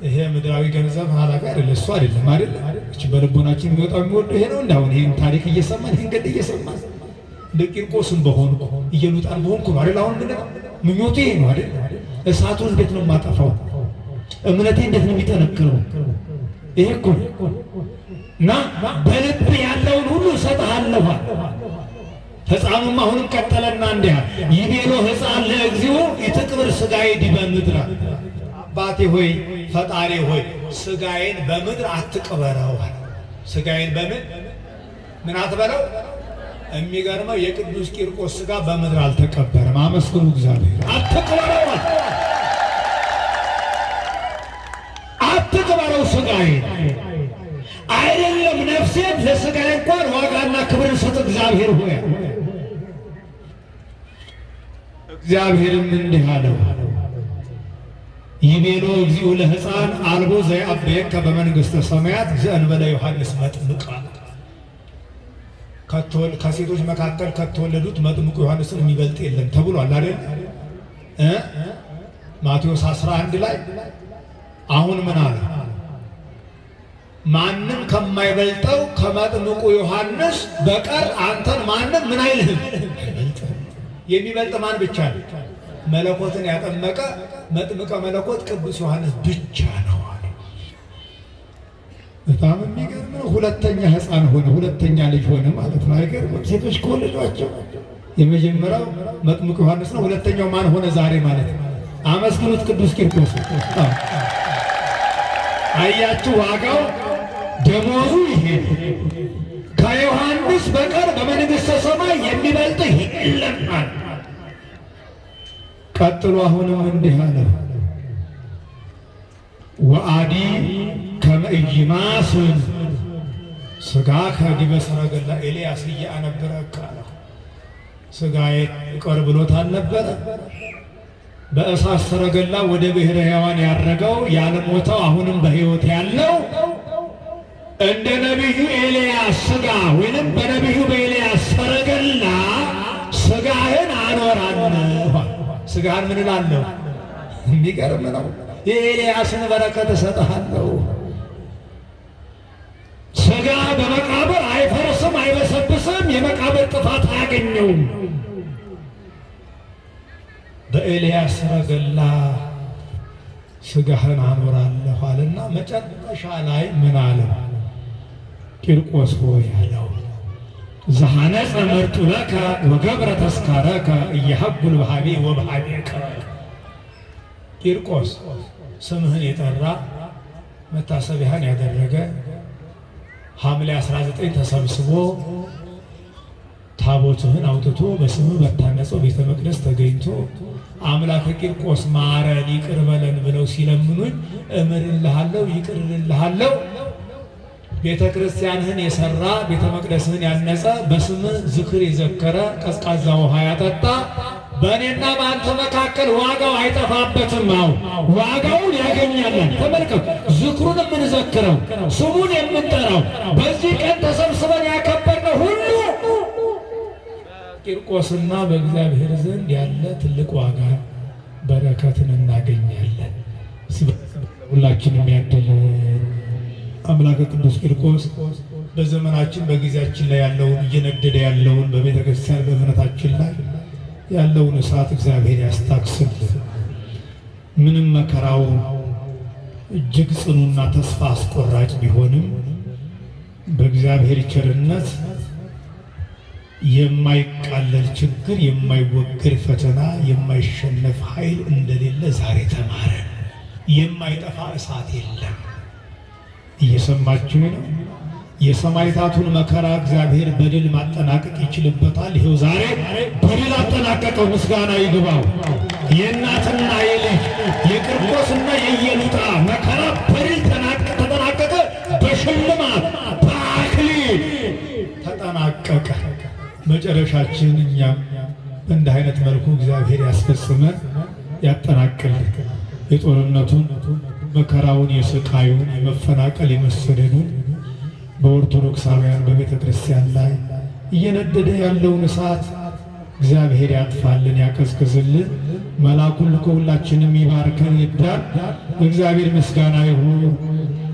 ይሄ ምድራዊ ገንዘብ ኃላፊ አይደለ፣ እሱ አይደለም አይደል? እቺ በልቦናችን የሚወጣው የሚወደው ይሄ ነው። እንዳሁን ይሄን ታሪክ እየሰማን ይሄን ገድ እየሰማን እንደ ቂርቆስም በሆንኩ እየሉጣን በሆንኩ ነው አይደል? አሁን ምን ምኞቴ ይሄ ነው አይደል? እሳቱን እንዴት ነው የማጠፋው? እምነቴ እንዴት ነው የሚጠነክረው? ይሄ እኮ እና በልብ ያለውን ሁሉ እሰጥሃለሁ። ሕፃኑም አሁንም ቀጠለና እንዲህ አለ፣ ይቤሎ ሕፃን ለእግዚኦ ኢትቅብር ሥጋዬ ዲበ ምድር። አባቴ ሆይ ፈጣሪ ሆይ ሥጋዬን በምድር አትቅበረው። ሥጋዬን ምን አትበለው? የሚገርመው የቅዱስ ቂርቆስ ሥጋ በምድር አልተቀበረም። አመስግኑ እግዚአብሔር። አትቅበረው፣ አትቅበረው ሥጋዬን አይደለም ነፍሴን ለሥጋዬ እንኳን ዋጋና ክብር ስጥ እግዚአብሔር ሆይ። እግዚአብሔርም እንዲህ አለው፣ ይቤሎ እግዚኦ ለሕፃን አልቦ ዘየአብየከ በመንግሥተ ሰማያት ዘእንበለ ዮሐንስ መጥምቅ። ከሴቶች መካከል ከተወለዱት መጥምቁ ዮሐንስን የሚበልጥ የለም ተብሏል አይደል? ማቴዎስ 11 ላይ አሁን ምን አለ? ማንም ከማይበልጠው ከመጥምቁ ዮሐንስ በቀር አንተን ማንም ምን አይልህም። የሚበልጥ ማን ብቻ ነው? መለኮትን ያጠመቀ መጥምቀ መለኮት ቅዱስ ዮሐንስ ብቻ ነው አለ። በጣም የሚገርም ነው። ሁለተኛ ሕፃን ሆነ፣ ሁለተኛ ልጅ ሆነ ማለት ነው። አይገርምም? ሴቶች ከወለዷቸው የመጀመሪያው መጥምቁ ዮሐንስ ነው። ሁለተኛው ማን ሆነ ዛሬ ማለት ነው? አመስግኑት ቅዱስ ቂርቆስ። አያችሁ ዋጋው ደሞዙ ይሄ ከዮሐንስ በቀር በመንግሥተ ሰማይ የሚበልጥ የለም። ቀጥሎ አሁንም እንዲህ አለ፣ ወአዲ ከመ ኢይማስን ሥጋከ ዲበ ሰረገላ ኤልያስ እያነበረከ። ሥጋዬ ይቀር ብሎት አልነበረ? በእሳት ሰረገላ ወደ ብሔረ ሕያዋን ያረገው ያልሞተው አሁንም በሕይወት ያለው እንደ ነቢዩ ኤልያስ ሥጋ ወይንም በነቢዩ በኤልያስ ሰረገላ ሥጋህን አኖራለሁ። ሥጋህን ምን እላለሁ? የሚገርም ነው። የኤልያስን በረከት እሰጥሃለሁ። ሥጋ በመቃብር አይፈርስም፣ አይበሰብስም፣ የመቃብር ጥፋት አያገኘውም። በኤልያስ ሰረገላ ሥጋህን አኖራለሁ አለና መጨረሻ ላይ ምን አለው? ቂርቆስ ሆይ አለው ዘሐነጸ መርጡለከ ወገብረ ተስካረከ እየሀጉል በሃቤ ወበሃቤከ። ቂርቆስ ስምህን የጠራ መታሰቢያን ያደረገ ሐምሌ 19 ተሰብስቦ ታቦትህን አውጥቶ በስምህ በታነጸው ቤተ መቅደስ ተገኝቶ አምላከ ቂርቆስ ማረን ይቅር በለን ብለው ሲለምኑኝ እምርልሃለሁ ይቅር እልልሃለሁ። ቤተ ክርስቲያንህን የሰራ ቤተ መቅደስህን ያነጸ በስምህ ዝክር የዘከረ ቀዝቃዛ ውሃ ያጠጣ በእኔና በአንተ መካከል ዋጋው አይጠፋበትም። ዋጋውን ያገኛለን። ተመልከቱ፣ ዝክሩን የምንዘክረው ስሙን የምንጠራው በዚህ ቀን ተሰብስበን ያከበርነው ሁሉ ቂርቆስና በእግዚአብሔር ዘንድ ያለ ትልቅ ዋጋ በረከትን እናገኛለን። ሁላችንም ያደለን አምላከ ቅዱስ ቂርቆስ በዘመናችን በጊዜያችን ላይ ያለውን እየነደደ ያለውን በቤተ ክርስቲያን በእምነታችን ላይ ያለውን እሳት እግዚአብሔር ያስታክስልን። ምንም መከራው እጅግ ጽኑና ተስፋ አስቆራጭ ቢሆንም በእግዚአብሔር ቸርነት የማይቃለል ችግር፣ የማይወገድ ፈተና፣ የማይሸነፍ ኃይል እንደሌለ ዛሬ ተማረን። የማይጠፋ እሳት የለም። እየሰማችሁ ነው። የሰማዕታቱን መከራ እግዚአብሔር በድል ማጠናቀቅ ይችልበታል። ይሄው ዛሬ በድል አጠናቀቀው። ምስጋና ይግባው። የእናትና የልጅ የቂርቆስና የኢየሉጣ መከራ በድል ተጠናቀቀ። በሽልማት በአክሊል ተጠናቀቀ። መጨረሻችን እኛም እንደ አይነት መልኩ እግዚአብሔር ያስፈጽመን ያጠናቅልን። የጦርነቱን መከራውን፣ የስቃዩን፣ የመፈናቀል፣ የመሰደዱን በኦርቶዶክሳውያን በቤተ ክርስቲያን ላይ እየነደደ ያለውን እሳት እግዚአብሔር ያጥፋልን፣ ያቀዝቅዝልን። መልአኩን ልኮ ሁላችንም ይባርከን ይርዳን። እግዚአብሔር ምስጋና ይሁን።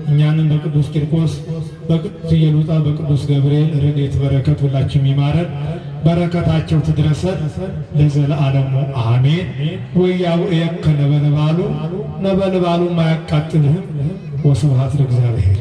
እኛንም በቅዱስ ቂርቆስ በቅዱስ ኢየሉጣ በቅዱስ ገብርኤል ረድኤት በረከት ሁላችንም ይማረን። በረከታቸው ትድረሰን ለዘለዓለሙ አሜን። ወያውእየከ ነበልባሉ ነበልባሉ ማያቃጥልህም። ወስብሐት ለእግዚአብሔር።